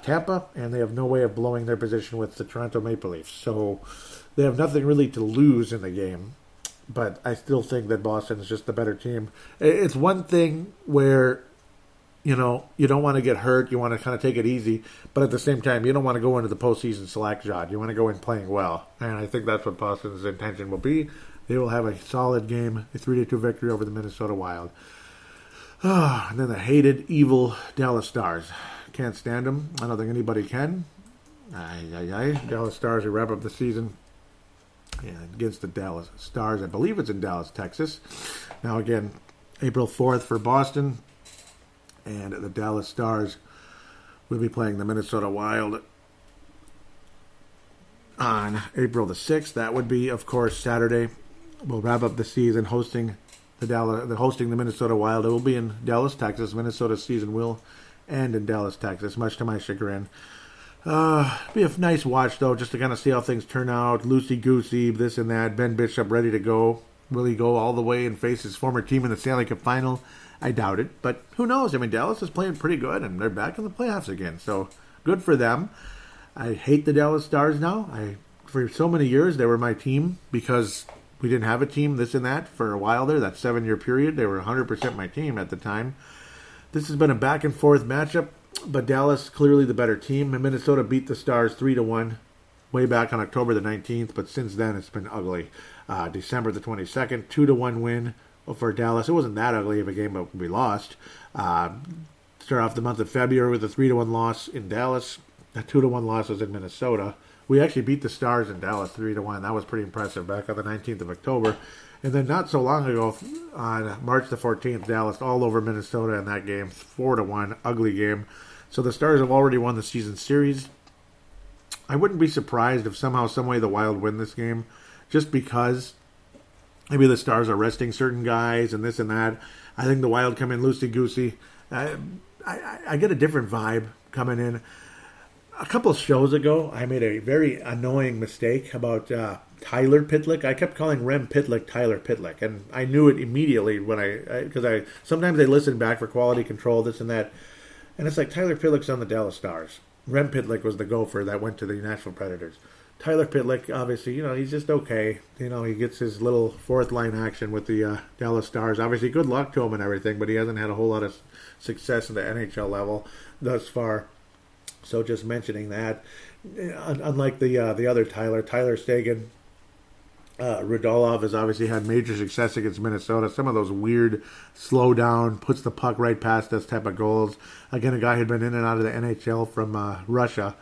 Tampa, and they have no way of blowing their position with the Toronto Maple Leafs. So they have nothing really to lose in the game. But I still think that Boston is just the better team. It's one thing where, you don't want to get hurt. You want to kind of take it easy. But at the same time, you don't want to go into the postseason slack-jawed. You want to go in playing well. And I think that's what Boston's intention will be. They will have a solid game, a 3-2 victory over the Minnesota Wild. And then the hated, evil Dallas Stars. Can't stand them. I don't think anybody can. Dallas Stars, who wrap up the season against the Dallas Stars. I believe it's in Dallas, Texas. Now, again, April 4th for Boston. And the Dallas Stars will be playing the Minnesota Wild on April the 6th. That would be, of course, Saturday. We'll wrap up the season hosting the Minnesota Wild. It will be in Dallas, Texas. Minnesota's season will end in Dallas, Texas, much to my chagrin. Be a nice watch, though, just to kind of see how things turn out. Loosey-goosey, this and that. Ben Bishop ready to go. Will he go all the way and face his former team in the Stanley Cup Final? I doubt it, but who knows? I mean, Dallas is playing pretty good, and they're back in the playoffs again, so good for them. I hate the Dallas Stars now. For so many years, they were my team because we didn't have a team, this and that, for a while there, that 7-year period. They were 100% my team at the time. This has been a back-and-forth matchup, but Dallas, clearly the better team. And Minnesota beat the Stars 3-1 way back on October the 19th, but since then it's been ugly. December the 22nd, 2-1 win for Dallas. It wasn't that ugly of a game, but we lost. Start off the month of February with a 3-1 loss in Dallas. A 2-1 loss was in Minnesota. We actually beat the Stars in Dallas 3-1. That was pretty impressive back on the 19th of October. And then not so long ago, on March the 14th, Dallas all over Minnesota in that game, 4-1, ugly game. So the Stars have already won the season series. I wouldn't be surprised if somehow, some way the Wild win this game, just because maybe the Stars are resting certain guys and this and that. I think the Wild come in loosey-goosey. I get a different vibe coming in. A couple of shows ago, I made a very annoying mistake about Tyler Pitlick. I kept calling Rem Pitlick Tyler Pitlick, and I knew it immediately when because sometimes they listen back for quality control, this and that, and it's like Tyler Pitlick's on the Dallas Stars. Rem Pitlick was the gopher that went to the Nashville Predators. Tyler Pitlick, obviously, he's just okay. He gets his little fourth line action with the Dallas Stars. Obviously, good luck to him and everything, but he hasn't had a whole lot of success at the NHL level thus far. So just mentioning that, unlike the other Tyler Seguin, Radulov has obviously had major success against Minnesota. Some of those weird slow down, puts the puck right past us type of goals. Again, a guy who'd been in and out of the NHL from Russia.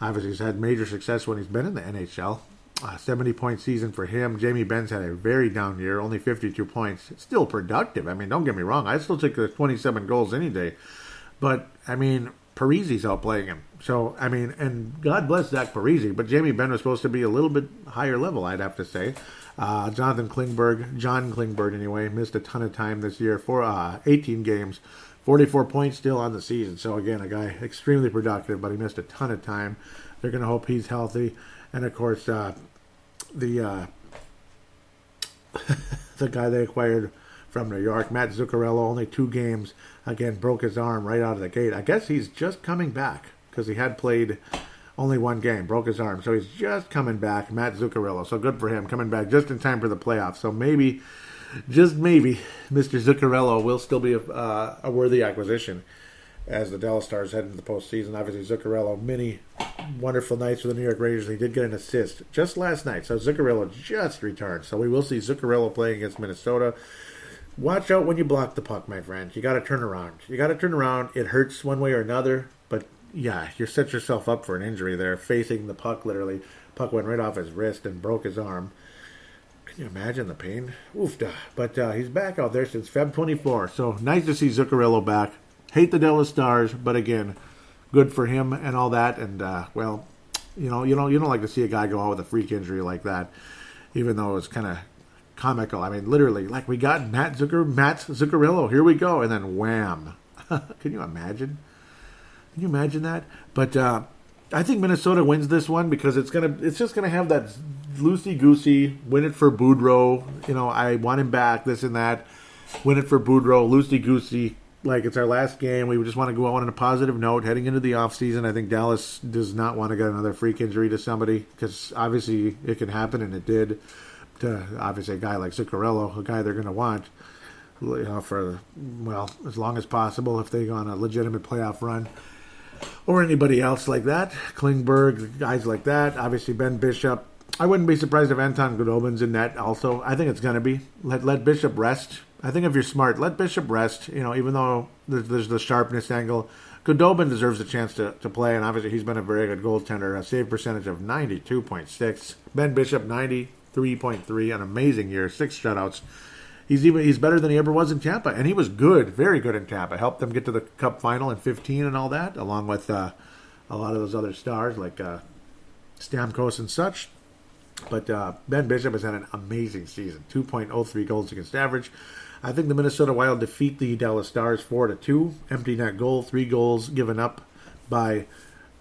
Obviously, he's had major success when he's been in the NHL. 70-point season for him. Jamie Benz had a very down year, only 52 points. Still productive. I mean, don't get me wrong. I still take the 27 goals any day. But, I mean, Parise's outplaying him. So, I mean, and God bless Zach Parise, but Jamie Benn was supposed to be a little bit higher level, I'd have to say. John Klingberg anyway, missed a ton of time this year for 18 games, 44 points still on the season. So, again, a guy extremely productive, but he missed a ton of time. They're going to hope he's healthy. And, of course, the guy they acquired from New York, Matt Zuccarello, only 2 games. Again, broke his arm right out of the gate. I guess he's just coming back because he had played only 1 game, broke his arm. So he's just coming back, Matt Zuccarello. So good for him, coming back just in time for the playoffs. So maybe, just maybe, Mr. Zuccarello will still be a worthy acquisition as the Dallas Stars head into the postseason. Obviously, Zuccarello, many wonderful nights for the New York Rangers. He did get an assist just last night. So Zuccarello just returned. So we will see Zuccarello playing against Minnesota. Watch out when you block the puck, my friend. You got to turn around. It hurts one way or another, but yeah, you set yourself up for an injury there, facing the puck literally. Puck went right off his wrist and broke his arm. Can you imagine the pain? Oof. But he's back out there since Feb 24. So nice to see Zuccarello back. Hate the Dallas Stars, but again, good for him and all that. And well, you don't like to see a guy go out with a freak injury like that, even though it's kind of comical. I mean, literally, like we got Matt Zuccarello. Here we go, and then wham! Can you imagine? Can you imagine that? But I think Minnesota wins this one because it's just gonna have that loosey goosey win it for Boudreau. I want him back. This and that. Win it for Boudreau. Loosey goosey. Like it's our last game. We just want to go out on a positive note heading into the offseason. I think Dallas does not want to get another freak injury to somebody because obviously it can happen, and it did. To obviously a guy like Zuccarello, a guy they're going to want, for as long as possible if they go on a legitimate playoff run, or anybody else like that, Klingberg, guys like that. Obviously Ben Bishop. I wouldn't be surprised if Anton Khudobin's in net. Also, I think it's going to be let Bishop rest. I think if you're smart, let Bishop rest. Even though there's the sharpness angle, Khudobin deserves a chance to play, and obviously he's been a very good goaltender. A save percentage of 92.6. Ben Bishop 93.3, an amazing year, 6 shutouts. He's better than he ever was in Tampa, and he was good, very good in Tampa. Helped them get to the Cup final in 15 and all that, along with a lot of those other stars like Stamkos and such. But Ben Bishop has had an amazing season, 2.03 goals against average. I think the Minnesota Wild defeat the Dallas Stars 4-2. Empty net goal, 3 goals given up by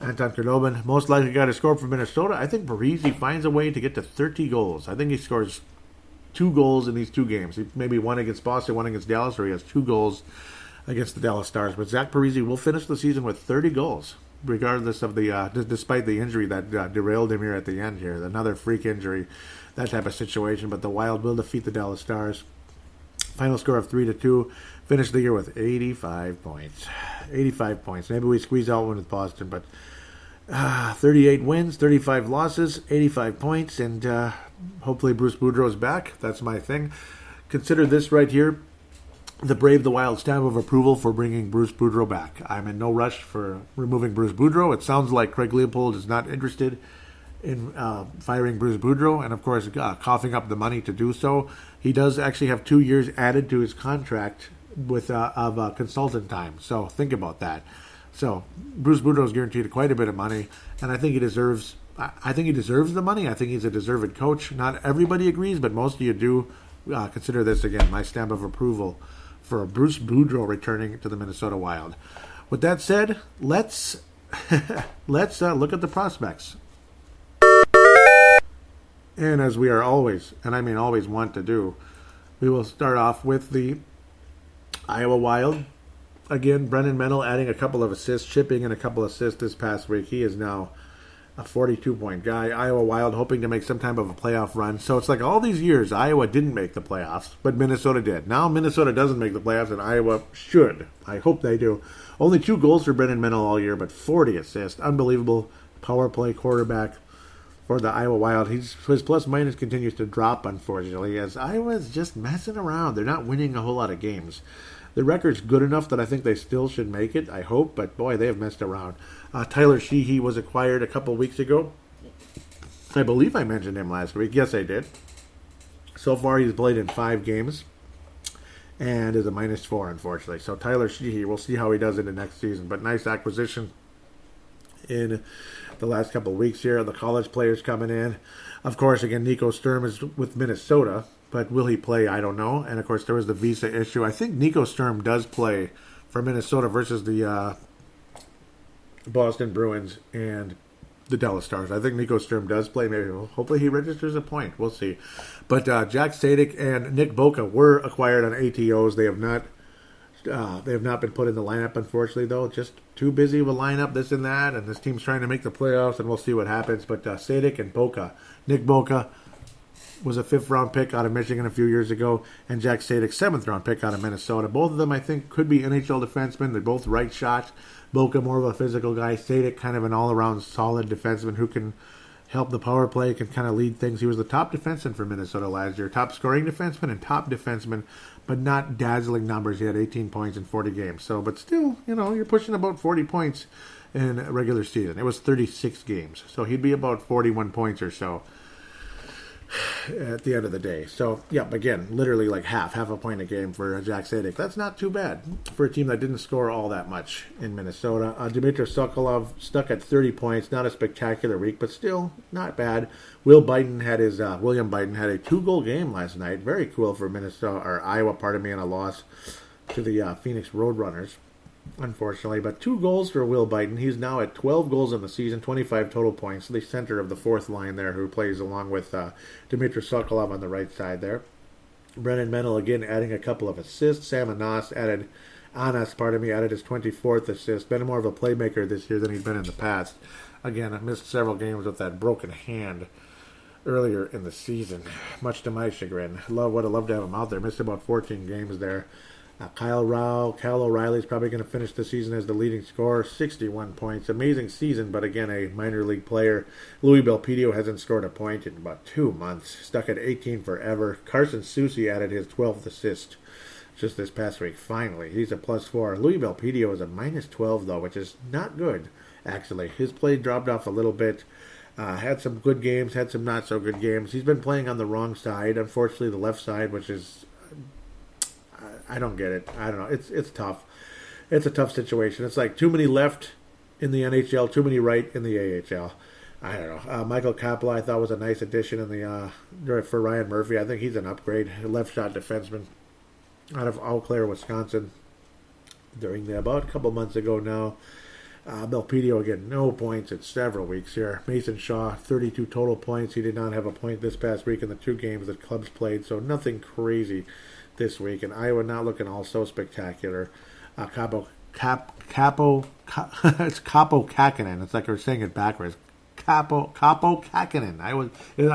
Anton Khudobin. Most likely guy to score for Minnesota. I think Parise finds a way to get to 30 goals. I think he scores 2 goals in these 2 games. He maybe one against Boston, one against Dallas, or he has 2 goals against the Dallas Stars. But Zach Parise will finish the season with 30 goals, regardless of despite the injury that derailed him here at the end here. Another freak injury, that type of situation. But the Wild will defeat the Dallas Stars. Final score of 3-2. Finish the year with 85 points. 85 points. Maybe we squeeze out one with Boston, but 38 wins, 35 losses, 85 points, and hopefully Bruce Boudreau's back. That's my thing. Consider this right here the Brave the Wild stamp of approval for bringing Bruce Boudreau back. I'm in no rush for removing Bruce Boudreau. It sounds like Craig Leopold is not interested in firing Bruce Boudreau, and of course coughing up the money to do so. He does actually have 2 years added to his contract with of consultant time. So think about that. So Bruce Boudreau is guaranteed quite a bit of money, and I think he deserves. I think he deserves the money. I think he's a deserved coach. Not everybody agrees, but most of you do. Consider this again my stamp of approval for Bruce Boudreau returning to the Minnesota Wild. With that said, let's look at the prospects. And as we are always, and I mean always want to do, we will start off with the Iowa Wild. Again, Brendan Menell adding a couple of assists, chipping in a couple of assists this past week. He is now a 42-point guy. Iowa Wild hoping to make some type of a playoff run. So it's like all these years, Iowa didn't make the playoffs, but Minnesota did. Now Minnesota doesn't make the playoffs, and Iowa should. I hope they do. Only 2 goals for Brendan Menell all year, but 40 assists. Unbelievable power play quarterback for the Iowa Wild. His plus-minus continues to drop, unfortunately, as Iowa is just messing around. They're not winning a whole lot of games. The record's good enough that I think they still should make it, I hope, but boy, they have messed around. Tyler Sheehy was acquired a couple weeks ago. I believe I mentioned him last week. Yes, I did. So far, he's played in 5 games and is a -4, unfortunately. So Tyler Sheehy, we'll see how he does in the next season, but nice acquisition in the last couple of weeks here. The college players coming in. Of course, again, Nico Sturm is with Minnesota. But will he play? I don't know. And, of course, there was the visa issue. I think Nico Sturm does play for Minnesota versus the Boston Bruins and the Dallas Stars. I think Nico Sturm does play. Maybe, hopefully he registers a point. We'll see. But Jack Sadik and Nick Boca were acquired on ATOs. They have not been put in the lineup, unfortunately, though. Just too busy with lineup, this and that. And this team's trying to make the playoffs, and we'll see what happens. But Sadik and Boca, Nick Boca was a 5th-round pick out of Michigan a few years ago, and Jack Sadik, 7th-round pick out of Minnesota. Both of them, I think, could be NHL defensemen. They're both right shots. Boca, more of a physical guy. Sadik, kind of an all-around solid defenseman who can help the power play, can kind of lead things. He was the top defenseman for Minnesota last year. Top scoring defenseman and top defenseman, but not dazzling numbers. He had 18 points in 40 games. So, but still, you're pushing about 40 points in a regular season. It was 36 games. So he'd be about 41 points or so at the end of the day. So, yeah, again, literally like half a point a game for Jack Sadik. That's not too bad for a team that didn't score all that much in Minnesota. Dmitry Sokolov stuck at 30 points. Not a spectacular week, but still not bad. William Biden had a 2-goal game last night. Very cool for Iowa, in a loss to the Phoenix Roadrunners, unfortunately. But 2 goals for Will Biden. He's now at 12 goals in the season, 25 total points. The center of the 4th line there, who plays along with Dmitry Sokolov on the right side there. Brendan Menell again adding a couple of assists. Sam Anas added his 24th assist. Been more of a playmaker this year than he's been in the past. Again, I missed several games with that broken hand earlier in the season, much to my chagrin. Would have loved to have him out there. Missed about 14 games there. Kyle O'Reilly's probably going to finish the season as the leading scorer, 61 points. Amazing season, but again, a minor league player. Louis Belpedio hasn't scored a point in about 2 months. Stuck at 18 forever. Carson Soucy added his 12th assist just this past week. Finally, he's a +4. Louis Belpedio is a -12, though, which is not good, actually. His play dropped off a little bit. Had some good games, had some not so good games. He's been playing on the wrong side, unfortunately, the left side, which is... I don't get it. I don't know. It's tough. It's a tough situation. It's like too many left in the NHL, too many right in the AHL. I don't know. Michael Kapla, I thought, was a nice addition for Ryan Murphy. I think he's an upgrade. Left shot defenseman out of Eau Claire, Wisconsin. About a couple months ago now. Belpedio, again, no points in several weeks here. Mason Shaw, 32 total points. He did not have a point this past week in the 2 games that clubs played, so nothing crazy this week. And Iowa not looking all so spectacular. It's Capo Kakinen. It's like we're saying it backwards. Capo Kakinen. I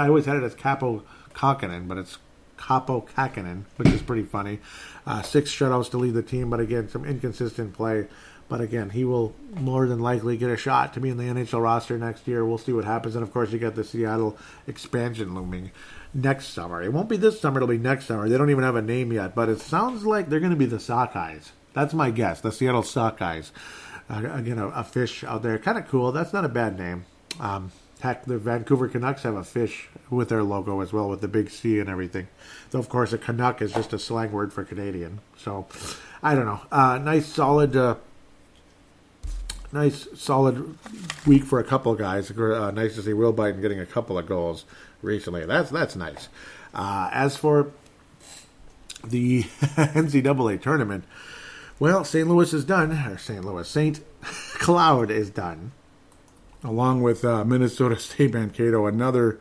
always had it as Capo Kakinen, but it's Capo Kakinen, which is pretty funny. 6 shutouts to lead the team, but again, some inconsistent play. But again, he will more than likely get a shot to be in the NHL roster next year. We'll see what happens. And of course, you got the Seattle expansion looming next summer. It won't be this summer, it'll be next summer. They don't even have a name yet, but it sounds like they're going to be the Sockeyes. That's my guess, the Seattle Sockeyes. Again, a fish out there. Kind of cool. That's not a bad name. Heck, the Vancouver Canucks have a fish with their logo as well, with the big C and everything. Though, of course, a Canuck is just a slang word for Canadian. So, I don't know. Nice, solid week for a couple of guys. Nice to see Will Biden getting a couple of goals recently. That's nice. As for the NCAA tournament, well, St. Cloud is done, along with Minnesota State Mankato. Another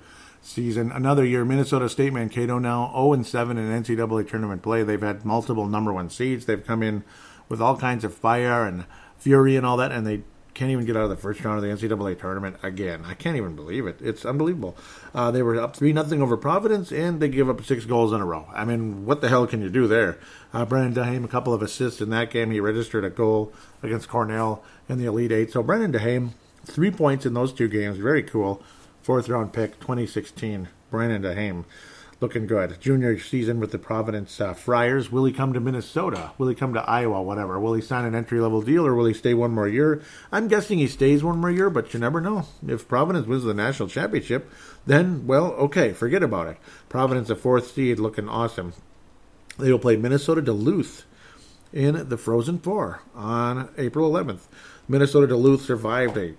year. Minnesota State Mankato now 0-7 in NCAA tournament play. They've had multiple number 1 seeds. They've come in with all kinds of fire and fury and all that, and they can't even get out of the first round of the NCAA tournament again. I can't even believe it. It's unbelievable. They were up 3-0 over Providence, and they gave up 6 goals in a row. I mean, what the hell can you do there? Brennan Dehame, a couple of assists in that game. He registered a goal against Cornell in the Elite Eight. So Brennan Dehame, 3 points in those 2 games. Very cool. 4th-round pick, 2016. Brennan Dehame. Looking good. Junior season with the Providence Friars. Will he come to Minnesota? Will he come to Iowa? Whatever. Will he sign an entry-level deal, or will he stay 1 more year? I'm guessing he stays 1 more year, but you never know. If Providence wins the national championship, then, well, okay, forget about it. Providence, a 4th seed, looking awesome. They will play Minnesota Duluth in the Frozen Four on April 11th. Minnesota Duluth survived a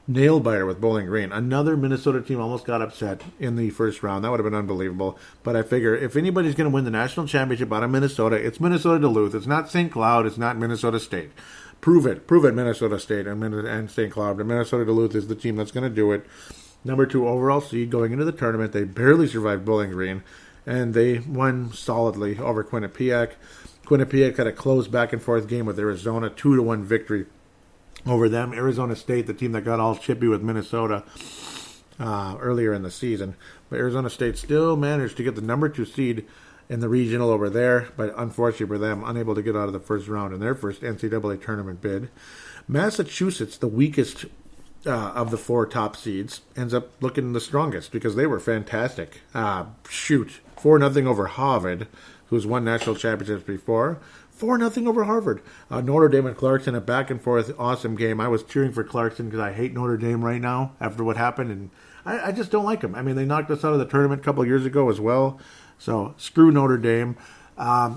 nail-biter with Bowling Green. Another Minnesota team almost got upset in the first round. That would have been unbelievable. But I figure if anybody's going to win the national championship out of Minnesota, it's Minnesota Duluth. It's not St. Cloud. It's not Minnesota State. Prove it, Minnesota State and St. Cloud. But Minnesota Duluth is the team that's going to do it. Number 2 overall seed going into the tournament. They barely survived Bowling Green, and they won solidly over Quinnipiac. Quinnipiac had a close back-and-forth game with Arizona, 2-1 victory over them. Arizona State, the team that got all chippy with Minnesota earlier in the season. But Arizona State still managed to get the number 2 seed in the regional over there, but unfortunately for them, unable to get out of the first round in their first NCAA tournament bid. Massachusetts, the weakest of the 4 top seeds, ends up looking the strongest because they were fantastic. 4-0 over Harvard, who's won national championships before. 4-0 over Harvard. Notre Dame and Clarkson, a back-and-forth awesome game. I was cheering for Clarkson because I hate Notre Dame right now after what happened, and I just don't like them. I mean, they knocked us out of the tournament a couple of years ago as well, so screw Notre Dame.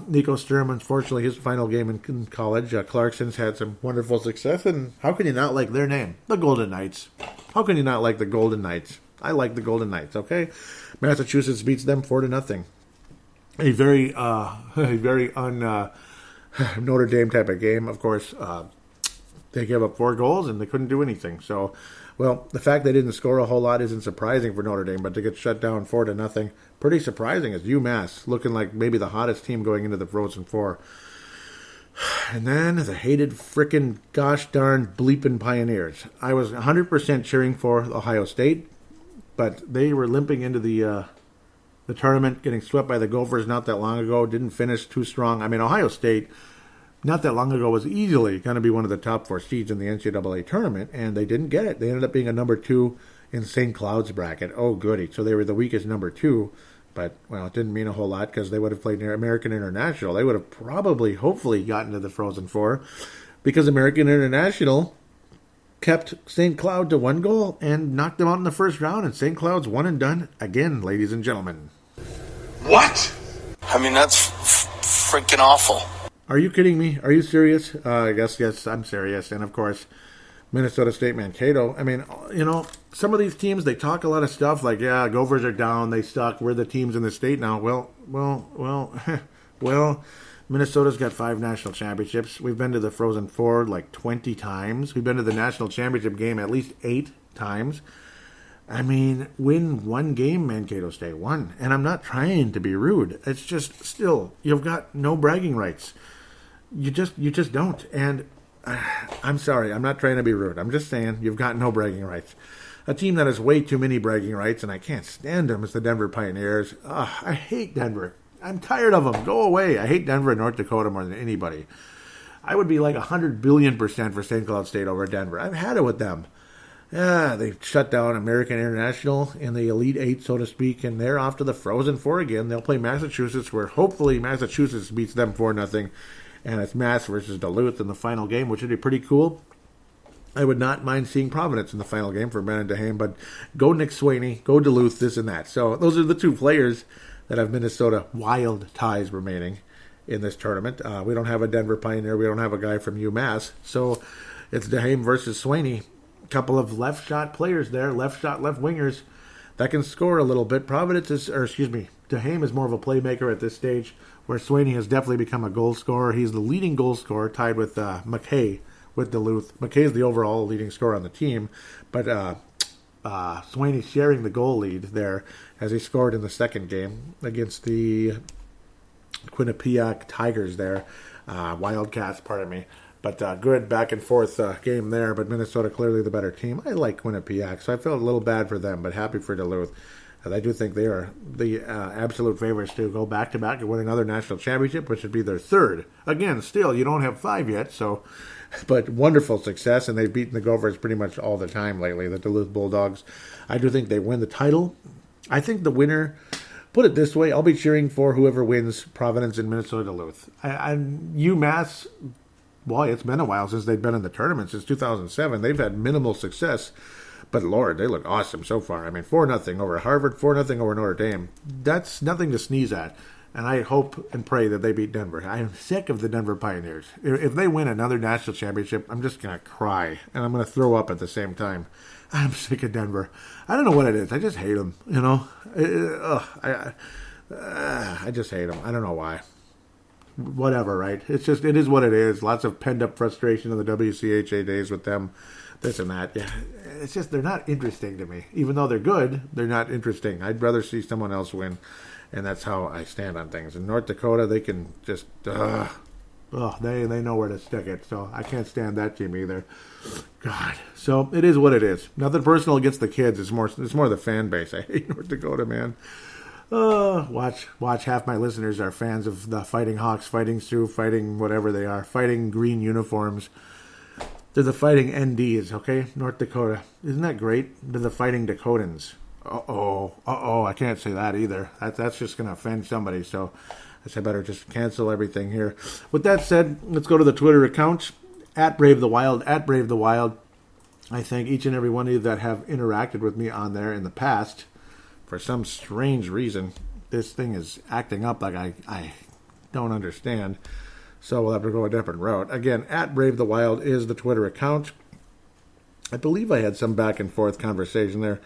Nico Sturm, unfortunately, his final game in college. Clarkson's had some wonderful success, and how can you not like their name? The Golden Knights. How can you not like the Golden Knights? I like the Golden Knights, okay? Massachusetts beats them 4-0. A very Notre Dame type of game. Of course, they gave up 4 goals and they couldn't do anything. So, well, the fact they didn't score a whole lot isn't surprising for Notre Dame, but to get shut down 4-0, pretty surprising as UMass looking like maybe the hottest team going into the Frozen Four. And then the hated frickin' gosh darn bleeping Pioneers. I was 100% cheering for Ohio State, but they were limping into the tournament, getting swept by the Gophers not that long ago. Didn't finish too strong. I mean, Ohio State, not that long ago, was easily going to be one of the top 4 seeds in the NCAA tournament, and they didn't get it. They ended up being a number 2 in St. Cloud's bracket. Oh, goody. So they were the weakest number 2, but, well, it didn't mean a whole lot because they would have played American International. They would have probably, hopefully, gotten to the Frozen Four because American International kept St. Cloud to 1 goal and knocked them out in the first round, and St. Cloud's one and done again, ladies and gentlemen. What? I mean, that's freaking awful. Are you kidding me? Are you serious? Yes, I'm serious. And, of course, Minnesota State Mankato. I mean, you know, some of these teams, they talk a lot of stuff like, yeah, Gophers are down, they suck, we're the teams in the state now. Well, Minnesota's got 5 national championships. We've been to the Frozen Four like 20 times. We've been to the national championship game at least 8 times. I mean, win one game, Mankato State, one. And I'm not trying to be rude. It's just, still, you've got no bragging rights. You just don't. And I'm sorry, I'm not trying to be rude. I'm just saying, you've got no bragging rights. A team that has way too many bragging rights, and I can't stand them, is the Denver Pioneers. I hate Denver. I'm tired of them. Go away. I hate Denver and North Dakota more than anybody. I would be like 100 billion% for St. Cloud State over Denver. I've had it with them. They shut down American International in the Elite Eight, so to speak, and they're off to the Frozen Four again. They'll play Massachusetts, where hopefully Massachusetts beats them 4-0, and it's Mass versus Duluth in the final game, which would be pretty cool. I would not mind seeing Providence in the final game for Ben and Dehame, but go Nick Swaney, go Duluth, this and that. So those are the 2 players that have Minnesota Wild ties remaining in this tournament. We don't have a Denver Pioneer. We don't have a guy from UMass. So it's Dehame versus Swaney. Couple of left shot players there, left wingers that can score a little bit. Dehame is more of a playmaker at this stage, where Swaney has definitely become a goal scorer. He's the leading goal scorer, tied with McKay with Duluth. McKay is the overall leading scorer on the team, but Swaney sharing the goal lead there, as he scored in the second game against the Quinnipiac Tigers there, Wildcats, pardon me. But good back and forth game there. But Minnesota clearly the better team. I like Quinnipiac, so I felt a little bad for them, but happy for Duluth. I do think they are the absolute favorites to go back-to-back and win another national championship, which would be their 3rd. Again, still, you don't have 5 yet, so, but wonderful success, and they've beaten the Gophers pretty much all the time lately, the Duluth Bulldogs. I do think they win the title. I think the winner, put it this way, I'll be cheering for whoever wins Providence and Minnesota Duluth. UMass, boy, it's been a while since they've been in the tournament, since 2007. They've had minimal success. But Lord, they look awesome so far. I mean, 4-0 over Harvard, 4-0 over Notre Dame. That's nothing to sneeze at. And I hope and pray that they beat Denver. I am sick of the Denver Pioneers. If they win another national championship, I'm just going to cry. And I'm going to throw up at the same time. I'm sick of Denver. I don't know what it is. I just hate them, you know. I just hate them. I don't know why. Whatever, right? It is what it is. Lots of pent-up frustration in the WCHA days with them. This and that. Yeah, it's just they're not interesting to me. Even though they're good, they're not interesting. I'd rather see someone else win, and that's how I stand on things. In North Dakota, they can just, they know where to stick it. So I can't stand that team either. God. So it is what it is. Nothing personal against the kids. It's more the fan base. I hate North Dakota, man. Watch. Half my listeners are fans of the Fighting Hawks, Fighting Sioux, Fighting whatever they are, Fighting green uniforms. They're the Fighting NDs, okay? North Dakota. Isn't that great? They're the Fighting Dakotans. I can't say that either. That's just going to offend somebody, so I better just cancel everything here. With that said, let's go to the Twitter account, @BraveTheWild. I thank each and every one of you that have interacted with me on there in the past. For some strange reason, this thing is acting up like I don't understand. So we'll have to go a different route. Again, @BraveTheWild is the Twitter account. I believe I had some back and forth conversation there.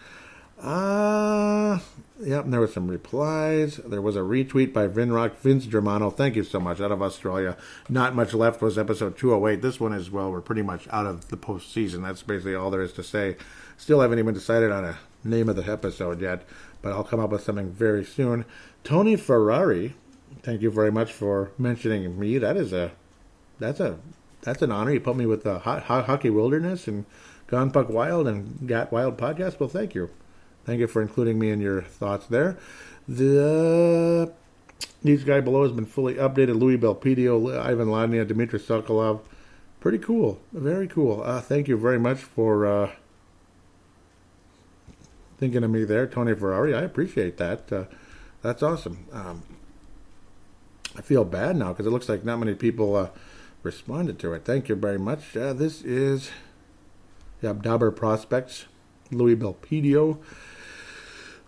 Yep, and there were some replies. There was a retweet by Vince Germano. Thank you so much, out of Australia. Not much left was episode 208. This one as well, we're pretty much out of the postseason. That's basically all there is to say. Still haven't even decided on a name of the episode yet, but I'll come up with something very soon. Tony Ferrari, thank you very much for mentioning me. That's an honor. You put me with the Hockey Wilderness and Gone Puck Wild and Gat Wild podcast. Well, thank you. Thank you for including me in your thoughts there. The news guy below has been fully updated. Louis Belpedio, Ivan Ladnia, Dmitry Sokolov. Pretty cool. Very cool. Thank you very much for thinking of me there, Tony Ferrari. I appreciate that. That's awesome. I feel bad now because it looks like not many people responded to it. Thank you very much. This is Dabber Prospects, Louis Belpedio.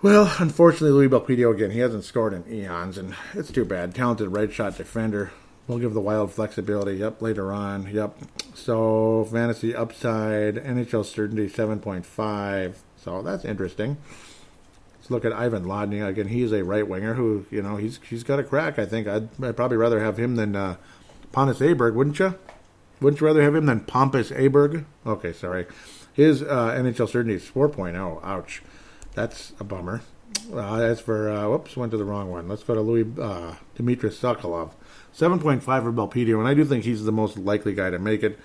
Well, unfortunately, Louis Belpedio, again, he hasn't scored in eons, and it's too bad. Talented right shot defender. We'll give the Wild flexibility. Yep, later on. Yep. So, fantasy upside, NHL certainty 7.5. So, that's interesting. Let's look at Ivan Lodny. Again, he's a right winger who, he's got a crack, I think. I'd probably rather have him than Pontus Aberg, wouldn't you? Wouldn't you rather have him than Pompous Aberg? Okay, sorry. His NHL certainty is 4.0. Ouch. That's a bummer. As for, went to the wrong one. Let's go to Dmitry Sokolov. 7.5 for Belpedio, and I do think he's the most likely guy to make it.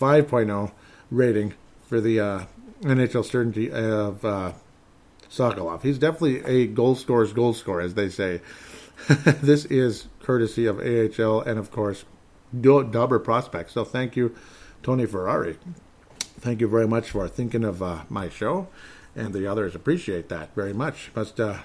5.0 rating for the NHL certainty of Sokolov. He's definitely a goal scorer, as they say. This is courtesy of AHL and, of course, Dobber Prospects. So thank you, Tony Ferrari. Thank you very much for thinking of my show, and the others appreciate that very much.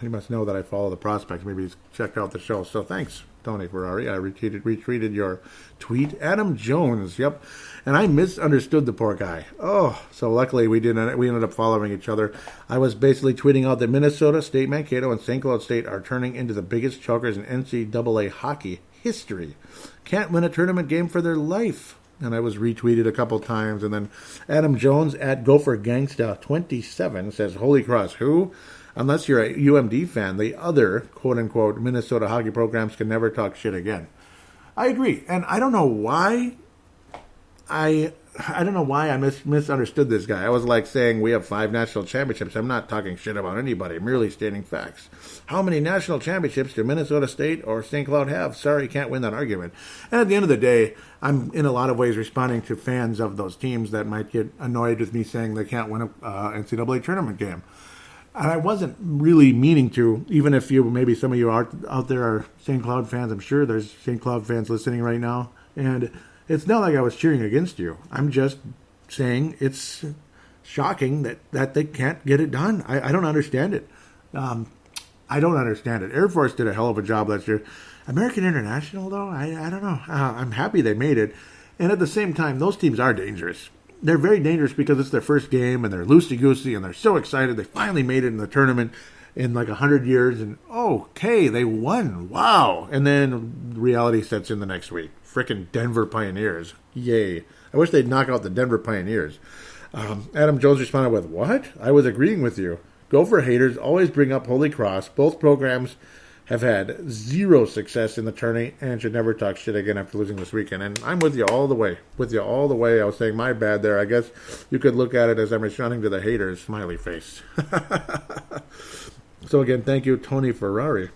You must know that I follow the Prospects. Maybe he's checked out the show. So thanks, Tony Ferrari. I retweeted your tweet. Adam Jones, yep. And I misunderstood the poor guy. Oh, so luckily we ended up following each other. I was basically tweeting out that Minnesota State, Mankato, and St. Cloud State are turning into the biggest chokers in NCAA hockey history. Can't win a tournament game for their life. And I was retweeted a couple times. And then Adam Jones at GopherGangsta27 says, Holy Cross, who? Unless you're a UMD fan, the other quote-unquote Minnesota hockey programs can never talk shit again. I agree. And I don't know why I misunderstood this guy. I was like saying we have 5 national championships. I'm not talking shit about anybody, merely stating facts. How many national championships do Minnesota State or St. Cloud have? Sorry, can't win that argument. And at the end of the day, I'm in a lot of ways responding to fans of those teams that might get annoyed with me saying they can't win an NCAA tournament game. And I wasn't really meaning to, even if maybe some of you out there are St. Cloud fans. I'm sure there's St. Cloud fans listening right now. And it's not like I was cheering against you. I'm just saying it's shocking that they can't get it done. I don't understand it. I don't understand it. Air Force did a hell of a job last year. American International, though, I don't know. I'm happy they made it. And at the same time, those teams are dangerous. They're very dangerous because it's their first game, and they're loosey-goosey, and they're so excited. They finally made it in the tournament in like 100 years, and okay, they won. Wow. And then reality sets in the next week. Frickin' Denver Pioneers. Yay. I wish they'd knock out the Denver Pioneers. Adam Jones responded with, what? I was agreeing with you. Gopher haters always bring up Holy Cross. Both programs have had 0 success in the tourney and should never talk shit again after losing this weekend. And I'm with you all the way. I was saying my bad there. I guess you could look at it as I'm responding to the haters. Smiley face. So again, thank you, Tony Ferrari.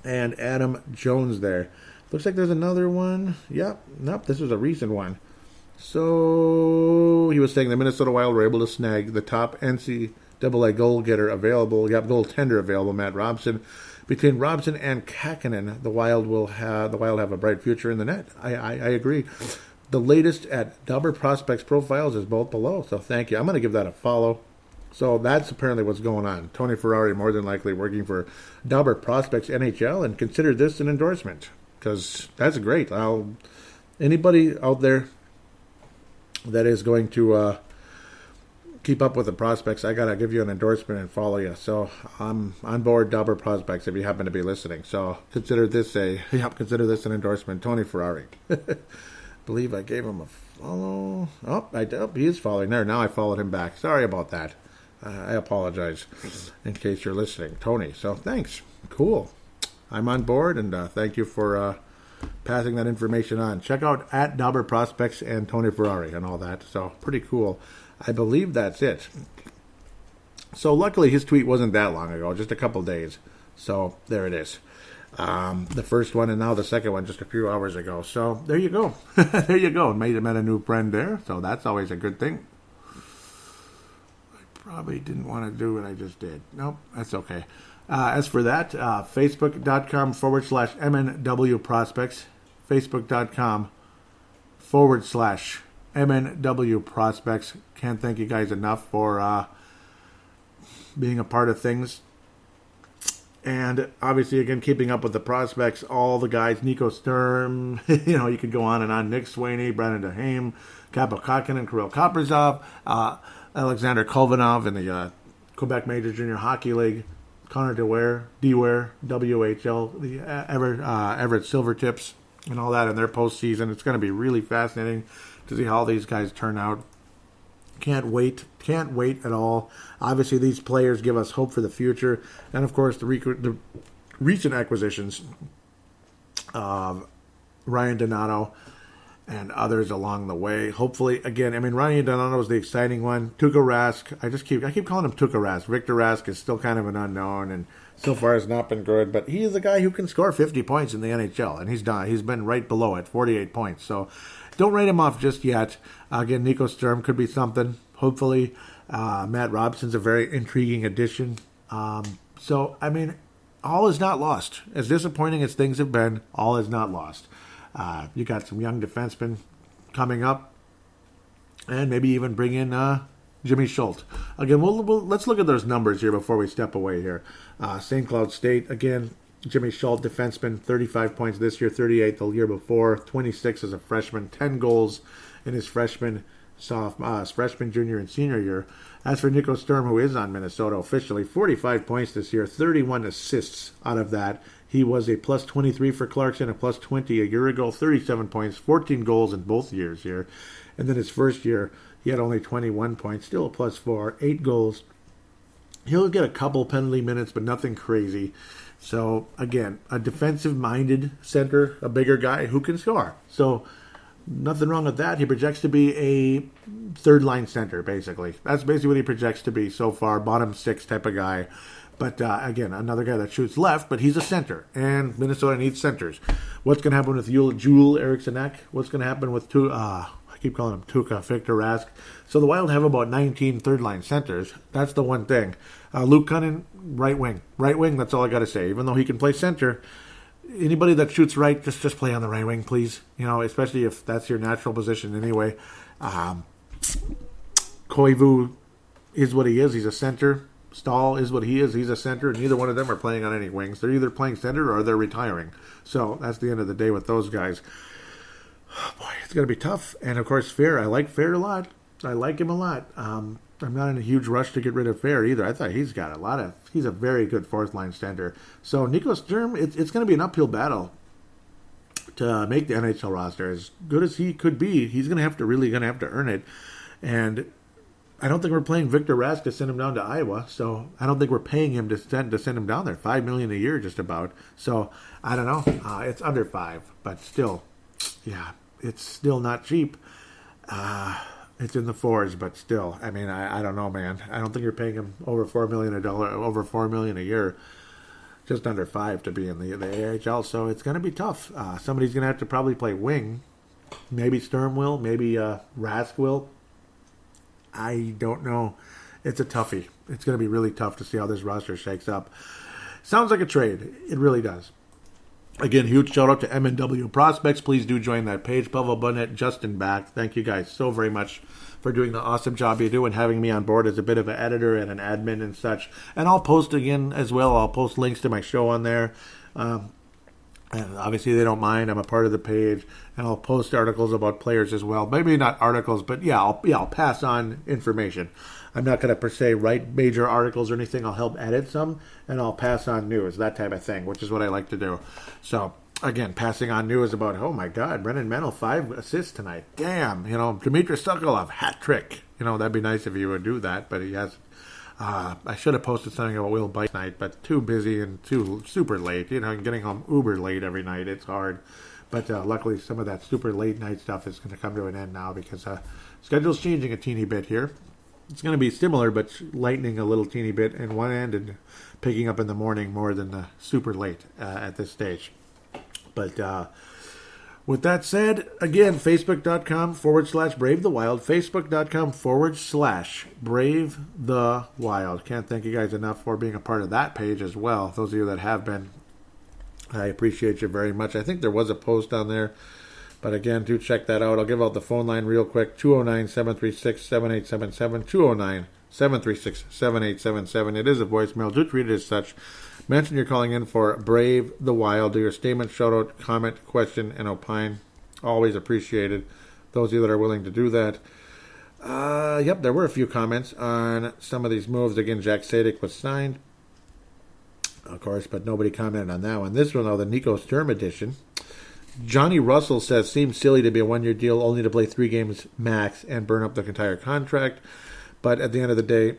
And Adam Jones there. Looks like there's another one. Yep. Nope, this was a recent one. So he was saying the Minnesota Wild were able to snag the top NCAA goaltender available, Matt Robson. Between Robson and Kakkonen, the Wild have a bright future in the net. I agree. The latest at Dobber Prospects profiles is both below, so thank you. I'm going to give that a follow. So that's apparently what's going on. Tony Ferrari more than likely working for Dobber Prospects NHL, and consider this an endorsement because that's great. Anybody out there that is going to keep up with the prospects, I got to give you an endorsement and follow you. So I'm on board Dobber Prospects if you happen to be listening. So consider this an endorsement. Tony Ferrari. Believe I gave him a follow. He is following there. Now I followed him back. Sorry about that. I apologize in case you're listening, Tony. So thanks. Cool. I'm on board, and thank you for passing that information on. Check out at Dobber Prospects and Tony Ferrari and all that. So pretty cool. I believe that's it. So luckily his tweet wasn't that long ago, just a couple days. So there it is. The first one and now the second one just a few hours ago. So there you go. There you go. Met a new friend there. So that's always a good thing. I probably didn't want to do what I just did. Nope, that's okay. As for that, Facebook.com/MNW Prospects. Facebook.com/MNW Prospects. Can't thank you guys enough for being a part of things. And obviously, again, keeping up with the prospects, all the guys, Nico Sturm, you could go on and on. Nick Swaney, Brandon DeHame, Capo Kakkonen, Kirill Kaprizov, Alexander Kolvanov in the Quebec Major Junior Hockey League, Connor DeWare, WHL, the Everett Silvertips, and all that in their postseason. It's going to be really fascinating to see how these guys turn out. Can't wait at all. Obviously, these players give us hope for the future. And, of course, the recent acquisitions of Ryan Donato and others along the way. Hopefully, again, I mean, Ryan Donato is the exciting one. Tuukka Rask, I keep calling him Tuukka Rask. Victor Rask is still kind of an unknown, and so far has not been good. But he is a guy who can score 50 points in the NHL, and he's been right below it, 48 points. So don't write him off just yet. Again, Nico Sturm could be something. Hopefully, Matt Robson's a very intriguing addition. So, I mean, all is not lost. As disappointing as things have been, all is not lost. You got some young defensemen coming up, and maybe even bring in Jimmy Schultz. Again, let's look at those numbers here before we step away here. St. Cloud State, again, Jimmy Schultz, defenseman, 35 points this year, 38 the year before, 26 as a freshman, 10 goals in his freshman, junior, and senior year. As for Nico Sturm, who is on Minnesota officially, 45 points this year, 31 assists out of that. He was a plus 23 for Clarkson, a plus 20 a year ago, 37 points, 14 goals in both years here. And then his first year, he had only 21 points, still a plus 4, 8 goals. He'll get a couple penalty minutes, but nothing crazy. So, again, a defensive-minded center, a bigger guy who can score. So, nothing wrong with that. He projects to be a third-line center, basically. That's basically what he projects to be so far, bottom six type of guy. But, again, another guy that shoots left, but he's a center, and Minnesota needs centers. What's going to happen with Joel Eriksson-Ek? What's going to happen with I keep calling him Tuukka, Victor Rask. So the Wild have about 19 third-line centers. That's the one thing. Luke Cunnin, right wing. Right wing, that's all I got to say. Even though he can play center, anybody that shoots right, just play on the right wing, please. You know, especially if that's your natural position anyway. Koivu is what he is. He's a center. Stahl is what he is. He's a center. Neither one of them are playing on any wings. They're either playing center or they're retiring. So that's the end of the day with those guys. Oh, boy, it's going to be tough. And, of course, Fair. I like Fair a lot. I like him a lot. I'm not in a huge rush to get rid of Fair either. I thought he's a very good fourth-line center. So Nico Sturm, it's going to be an uphill battle to make the NHL roster. As good as he could be, he's going to have to earn it. And I don't think we're playing Victor Rask to send him down to Iowa, so I don't think we're paying him to send him down there. $5 million a year, just about. So I don't know. It's under $5 million, but still, yeah, it's still not cheap. It's in the $4s, but still, I mean, I don't know, man. I don't think you're paying him over $4 million a year, just under $5 million to be in the AHL. So it's going to be tough. Somebody's going to have to probably play wing. Maybe Sturm will. Maybe Rask will. I don't know. It's a toughie. It's going to be really tough to see how this roster shakes up. Sounds like a trade. It really does. Again, huge shout out to MNW Prospects. Please do join that page. Pavel Burnett, Justin Back. Thank you guys so very much for doing the awesome job you do and having me on board as a bit of an editor and an admin and such. And I'll post again as well. I'll post links to my show on there. And obviously, they don't mind. I'm a part of the page, and I'll post articles about players as well. Maybe not articles, but I'll pass on information. I'm not going to per se write major articles or anything. I'll help edit some, and I'll pass on news, that type of thing, which is what I like to do. So, again, passing on news about, oh my God, Brennan Mennel, 5 assists tonight. Damn, Dmitry Sokolov, hat trick. That'd be nice if he would do that, but he hasn't. I should have posted something about Will Bite night, but too busy and too super late. Getting home uber late every night, it's hard. But luckily, some of that super late night stuff is going to come to an end now because schedule's changing a teeny bit here. It's going to be similar, but lightening a little teeny bit in one end and picking up in the morning more than the super late at this stage. But with that said, again, Facebook.com/Brave the Wild. Facebook.com/Brave the Wild. Can't thank you guys enough for being a part of that page as well. Those of you that have been, I appreciate you very much. I think there was a post on there. But again, do check that out. I'll give out the phone line real quick. 209-736-7877. 209-736-7877. It is a voicemail. Do treat it as such. Mention you're calling in for Brave the Wild. Do your statement, shout out, comment, question, and opine. Always appreciated. Those of you that are willing to do that. Yep, there were a few comments on some of these moves. Again, Jack Sadik was signed, of course, but nobody commented on that one. This one, though, the Nico Sturm edition. Johnny Russell says, seems silly to be a one-year deal only to play 3 games max and burn up the entire contract. But at the end of the day,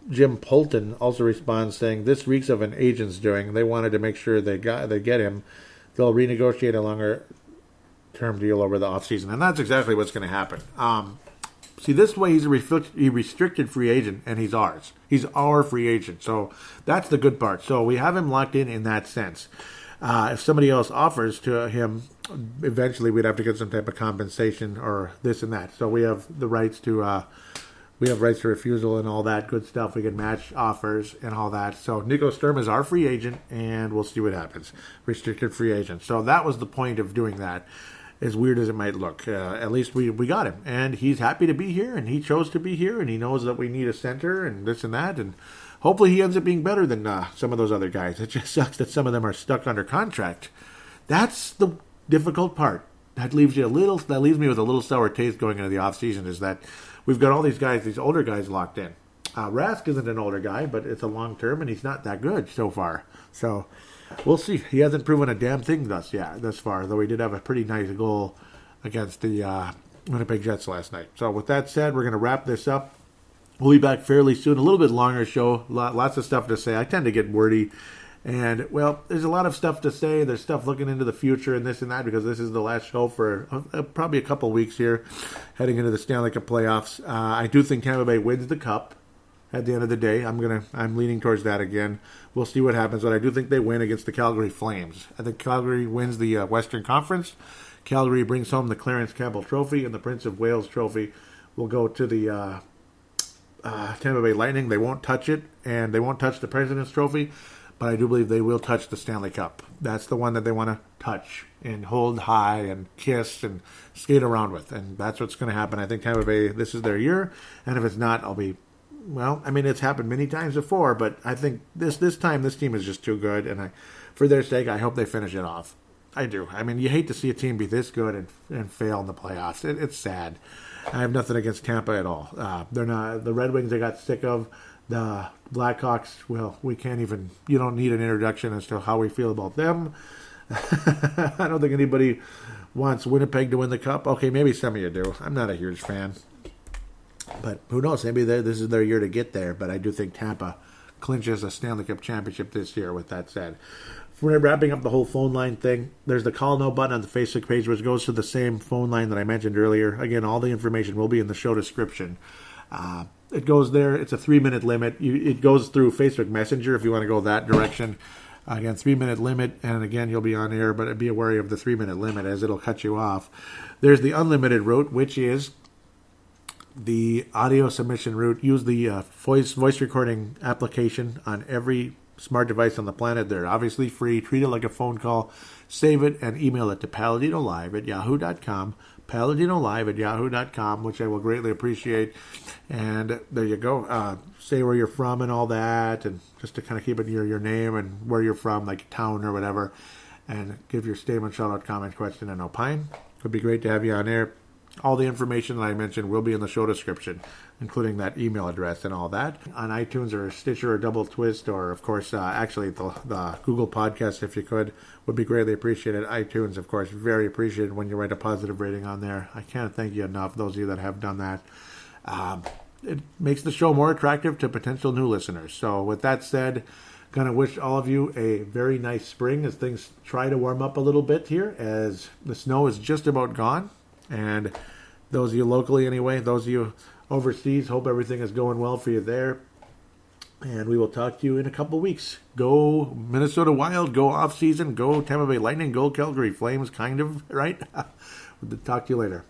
Jim Polton also responds saying, this reeks of an agent's doing. They wanted to make sure they get him. They'll renegotiate a longer-term deal over the offseason. And that's exactly what's going to happen. See, this way he's a restricted free agent, and he's ours. He's our free agent. So that's the good part. So we have him locked in that sense. If somebody else offers to him, eventually we'd have to get some type of compensation or this and that. So we have the rights to refusal and all that good stuff. We can match offers and all that. So Nico Sturm is our free agent, and we'll see what happens. Restricted free agent. So that was the point of doing that. As weird as it might look, at least we got him, and he's happy to be here, and he chose to be here, and he knows that we need a center and this and that, and hopefully he ends up being better than some of those other guys. It just sucks that some of them are stuck under contract. That's the difficult part. That leaves me with a little sour taste going into the offseason, is that we've got all these guys, these older guys locked in. Rask isn't an older guy, but it's a long term, and he's not that good so far. So we'll see. He hasn't proven a damn thing thus far, though he did have a pretty nice goal against the Winnipeg Jets last night. So with that said, we're going to wrap this up. We'll be back fairly soon. A little bit longer show. Lots of stuff to say. I tend to get wordy. And, well, there's a lot of stuff to say. There's stuff looking into the future and this and that, because this is the last show for probably a couple weeks here, heading into the Stanley Cup playoffs. I do think Tampa Bay wins the Cup. At the end of the day, I'm leaning towards that again. We'll see what happens, but I do think they win against the Calgary Flames. I think Calgary wins the Western Conference. Calgary brings home the Clarence Campbell Trophy, and the Prince of Wales Trophy will go to the Tampa Bay Lightning. They won't touch it, and they won't touch the President's Trophy, but I do believe they will touch the Stanley Cup. That's the one that they want to touch and hold high and kiss and skate around with, and that's what's going to happen. I think Tampa Bay, this is their year, and if it's not, it's happened many times before, but I think this time this team is just too good, and for their sake, I hope they finish it off. I do. You hate to see a team be this good and fail in the playoffs. It's sad. I have nothing against Tampa at all. They're not the Red Wings. I got sick of the Blackhawks. Well, you don't need an introduction as to how we feel about them. I don't think anybody wants Winnipeg to win the Cup. Okay, maybe some of you do. I'm not a huge fan. But who knows? Maybe this is their year to get there. But I do think Tampa clinches a Stanley Cup championship this year, with that said. We're wrapping up the whole phone line thing. There's the call no button on the Facebook page, which goes to the same phone line that I mentioned earlier. Again, all the information will be in the show description. It goes there. It's a 3-minute limit. It goes through Facebook Messenger if you want to go that direction. Again, 3-minute limit, and again, you'll be on air, but be wary of the 3-minute limit, as it'll cut you off. There's the unlimited route, which is the audio submission route. Use the voice recording application on every smart device on the planet. They're obviously free. Treat it like a phone call. Save it and email it to paladinolive@yahoo.com. paladinolive@yahoo.com, which I will greatly appreciate. And there you go. Say where you're from and all that, and just to kind of keep it your name and where you're from, like town or whatever, and give your statement, shout out, comment, question, and opine. It would be great to have you on air. All the information that I mentioned will be in the show description, including that email address and all that. On iTunes or Stitcher or Double Twist, or, of course, the Google Podcast, if you could, would be greatly appreciated. iTunes, of course, very appreciated when you write a positive rating on there. I can't thank you enough, those of you that have done that. It makes the show more attractive to potential new listeners. So with that said, going to wish all of you a very nice spring as things try to warm up a little bit here, as the snow is just about gone. And those of you locally anyway, those of you overseas, hope everything is going well for you there. And we will talk to you in a couple weeks. Go Minnesota Wild, go off season, go Tampa Bay Lightning, go Calgary Flames, kind of, right? We'll talk to you later.